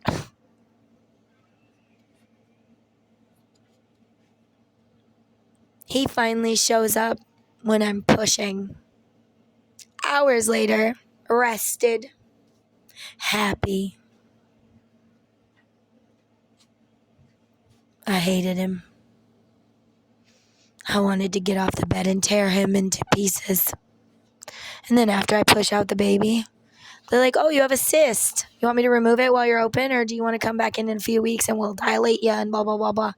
He finally shows up when I'm pushing. Hours later, rested, happy. I hated him. I wanted to get off the bed and tear him into pieces. And then after I push out the baby, they're like, oh, you have a cyst. You want me to remove it while you're open, or do you want to come back in a few weeks and we'll dilate you and blah, blah, blah, blah.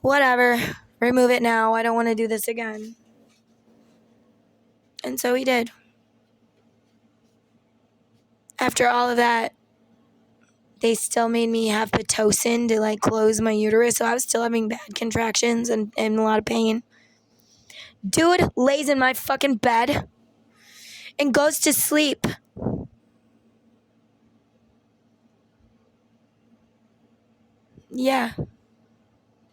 Whatever. Remove it now. I don't want to do this again. And so he did. After all of that, they still made me have Pitocin to close my uterus, so I was still having bad contractions and a lot of pain. Dude lays in my fucking bed and goes to sleep. Yeah.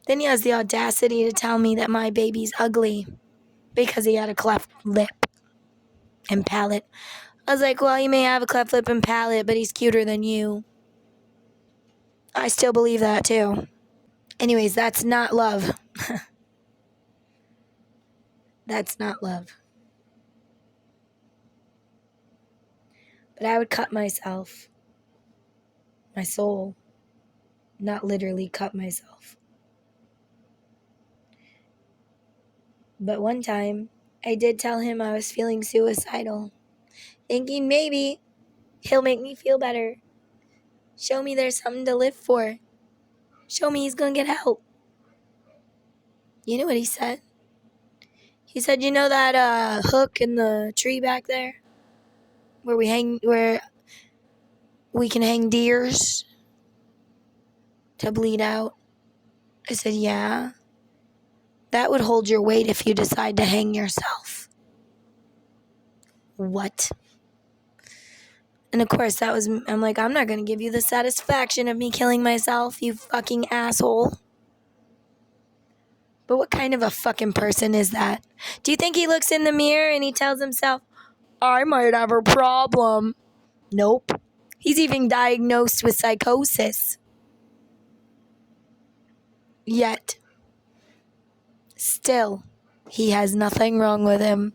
Then he has the audacity to tell me that my baby's ugly because he had a cleft lip and palate. I was like, well, he may have a cleft lip and palate, but he's cuter than you. I still believe that too. Anyways, that's not love. That's not love. But I would cut myself. My soul. Not literally cut myself. But one time, I did tell him I was feeling suicidal, thinking maybe he'll make me feel better. Show me there's something to live for. Show me he's gonna get help. You know what he said? He said, you know that hook in the tree back there? Where we can hang deers to bleed out? I said, yeah. That would hold your weight if you decide to hang yourself. What? And of course, I'm like, I'm not going to give you the satisfaction of me killing myself, you fucking asshole. But what kind of a fucking person is that? Do you think he looks in the mirror and he tells himself, I might have a problem? Nope. He's even diagnosed with psychosis. Yet, still, he has nothing wrong with him.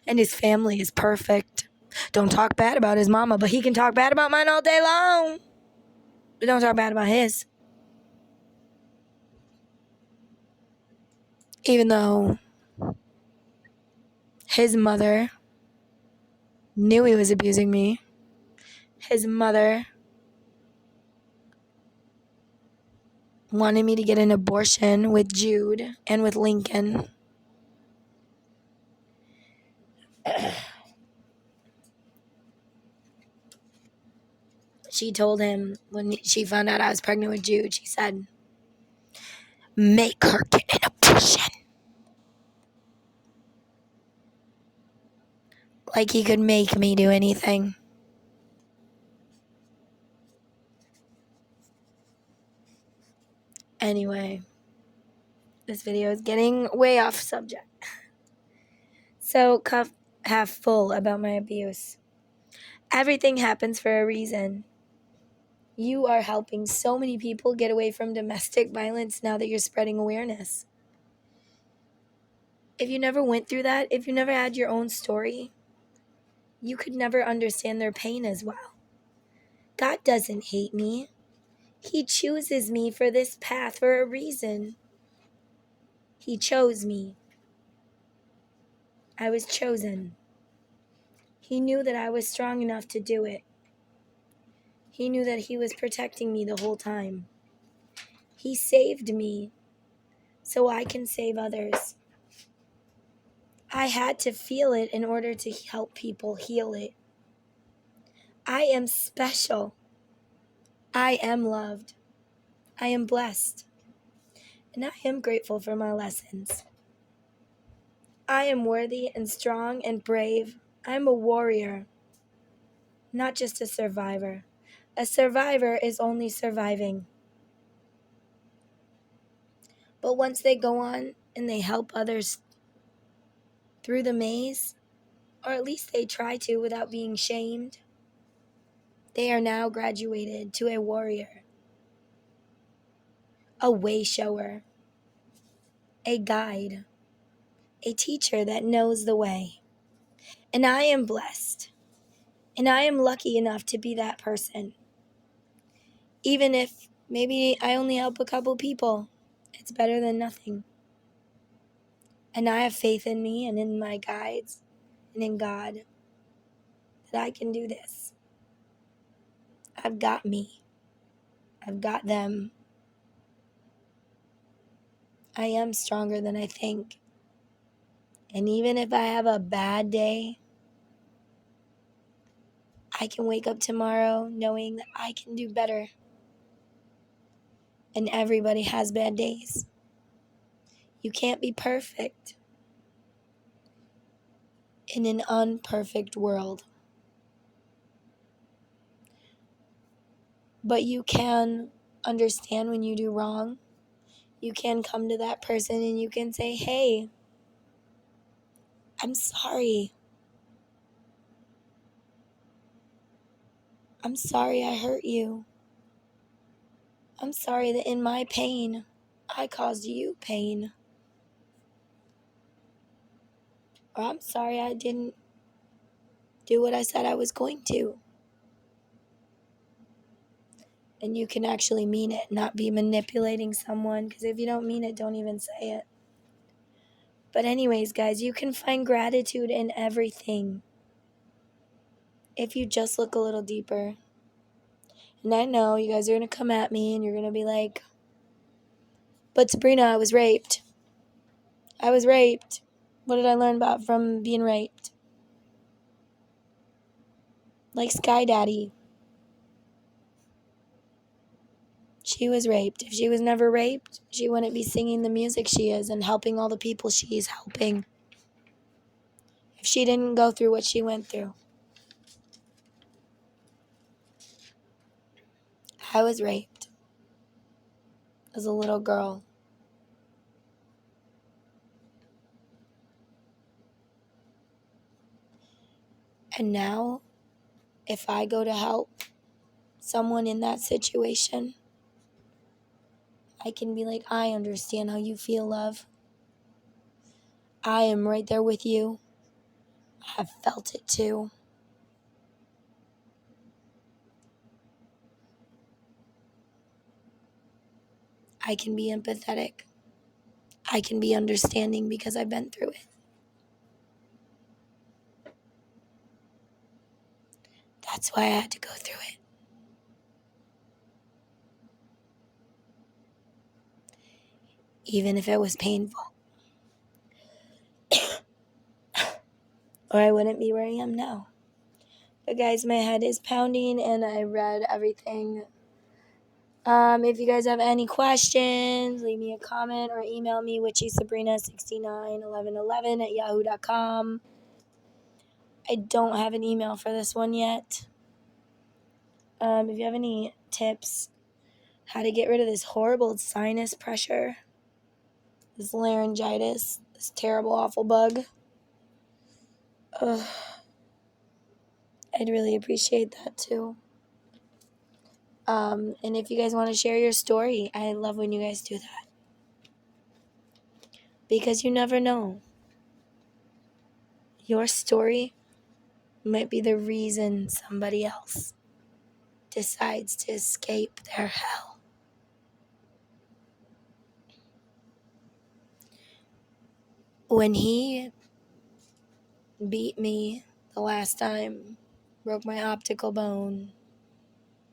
And his family is perfect. Don't talk bad about his mama, but he can talk bad about mine all day long. But don't talk bad about his. Even though his mother knew he was abusing me. His mother wanted me to get an abortion with Jude and with Lincoln. She told him when she found out I was pregnant with Jude, she said, make her get an abortion. Like he could make me do anything. Anyway, this video is getting way off subject. So, cup half full about my abuse. Everything happens for a reason. You are helping so many people get away from domestic violence now that you're spreading awareness. If you never went through that, if you never had your own story, you could never understand their pain as well. God doesn't hate me. He chooses me for this path for a reason. He chose me. I was chosen. He knew that I was strong enough to do it. He knew that he was protecting me the whole time. He saved me so I can save others. I had to feel it in order to help people heal it. I am special. I am loved. I am blessed. And I am grateful for my lessons. I am worthy and strong and brave. I'm a warrior, not just a survivor. A survivor is only surviving. But once they go on and they help others through the maze, or at least they try to without being shamed, they are now graduated to a warrior, a way shower, a guide, a teacher that knows the way. And I am blessed. And I am lucky enough to be that person. Even if maybe I only help a couple people, it's better than nothing. And I have faith in me and in my guides and in God that I can do this. I've got me. I've got them. I am stronger than I think. And even if I have a bad day, I can wake up tomorrow knowing that I can do better. And everybody has bad days. You can't be perfect in an unperfect world. But you can understand when you do wrong. You can come to that person and you can say, hey, I'm sorry. I'm sorry I hurt you. I'm sorry that in my pain, I caused you pain. Or I'm sorry I didn't do what I said I was going to. And you can actually mean it, not be manipulating someone. Because if you don't mean it, don't even say it. But anyways, guys, you can find gratitude in everything if you just look a little deeper. And I know you guys are going to come at me and you're going to be like, but Sabrina, I was raped. I was raped. What did I learn about from being raped? Like Sky Daddy. She was raped. If she was never raped, she wouldn't be singing the music she is and helping all the people she's helping. If she didn't go through what she went through. I was raped as a little girl. And now, if I go to help someone in that situation, I can be like, I understand how you feel, love. I am right there with you. I have felt it too. I can be empathetic. I can be understanding because I've been through it. That's why I had to go through it. Even if it was painful. Or I wouldn't be where I am now. But guys, my head is pounding and I read everything. If you guys have any questions, leave me a comment or email me, witchysabrina691111@yahoo.com. I don't have an email for this one yet. If you have any tips, how to get rid of this horrible sinus pressure, this laryngitis, this terrible, awful bug, I'd really appreciate that too. And if you guys want to share your story, I love when you guys do that. Because you never know. Your story might be the reason somebody else decides to escape their hell. when he beat me the last time, broke my optical bone,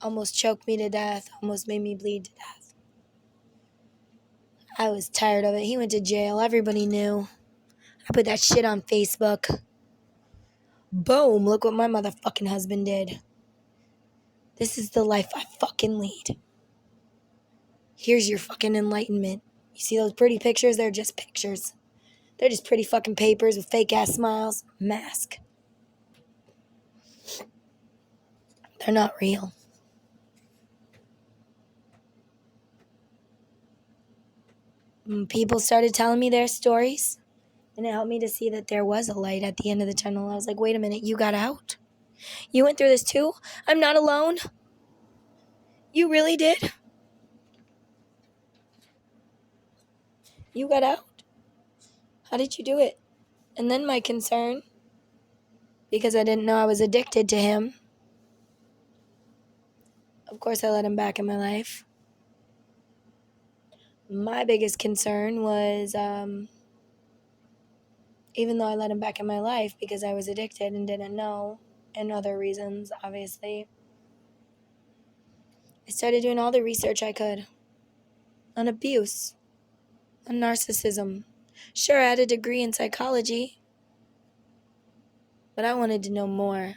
almost choked me to death, almost made me bleed to death. I was tired of it. He went to jail. Everybody knew. I put that shit on Facebook. Boom, look what my motherfucking husband did. This is the life I fucking lead. Here's your fucking enlightenment. You see those pretty pictures? They're just pictures. They're just pretty fucking papers with fake ass smiles. Mask. They're not real. When people started telling me their stories, and it helped me to see that there was a light at the end of the tunnel. I was like, wait a minute, you got out? You went through this too? I'm not alone? You really did? You got out? How did you do it? And then my concern, because I didn't know I was addicted to him, of course I let him back in my life. My biggest concern was, even though I let him back in my life because I was addicted and didn't know, and other reasons, obviously, I started doing all the research I could on abuse, on narcissism. Sure, I had a degree in psychology, but I wanted to know more.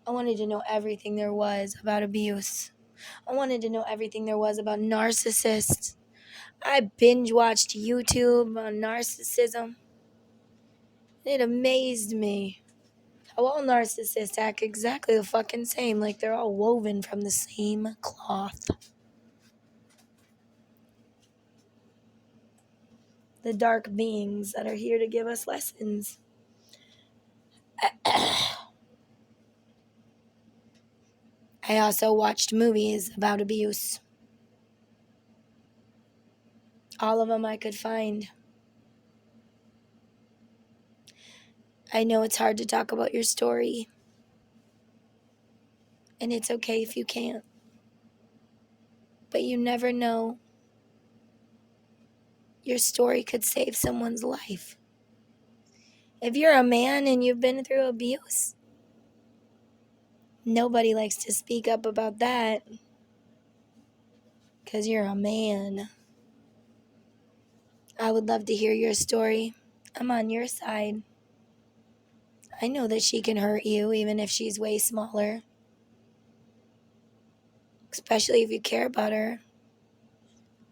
I wanted to know everything there was about abuse. I wanted to know everything there was about narcissists. I binge watched YouTube on narcissism. It amazed me how all narcissists act exactly the fucking same, like they're all woven from the same cloth. The dark beings that are here to give us lessons. I also watched movies about abuse. All of them I could find. I know it's hard to talk about your story, and it's okay if you can't. But you never know. Your story could save someone's life. If you're a man and you've been through abuse, nobody likes to speak up about that because you're a man. I would love to hear your story. I'm on your side. I know that she can hurt you even if she's way smaller, especially if you care about her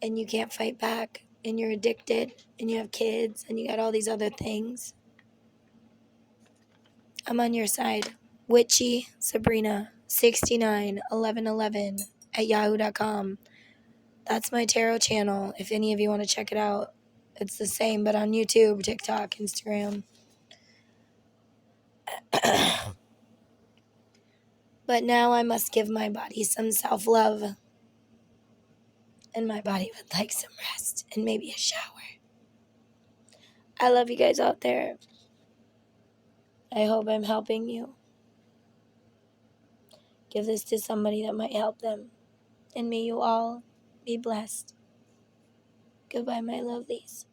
and you can't fight back and you're addicted and you have kids and you got all these other things. I'm on your side. Witchy Sabrina 691111 at yahoo.com. That's my tarot channel. If any of you want to check it out, it's the same, but on YouTube, TikTok, Instagram. But now I must give my body some self-love. And my body would like some rest and maybe a shower. I love you guys out there. I hope I'm helping you. Give this to somebody that might help them. And may you all be blessed. Goodbye, my lovelies.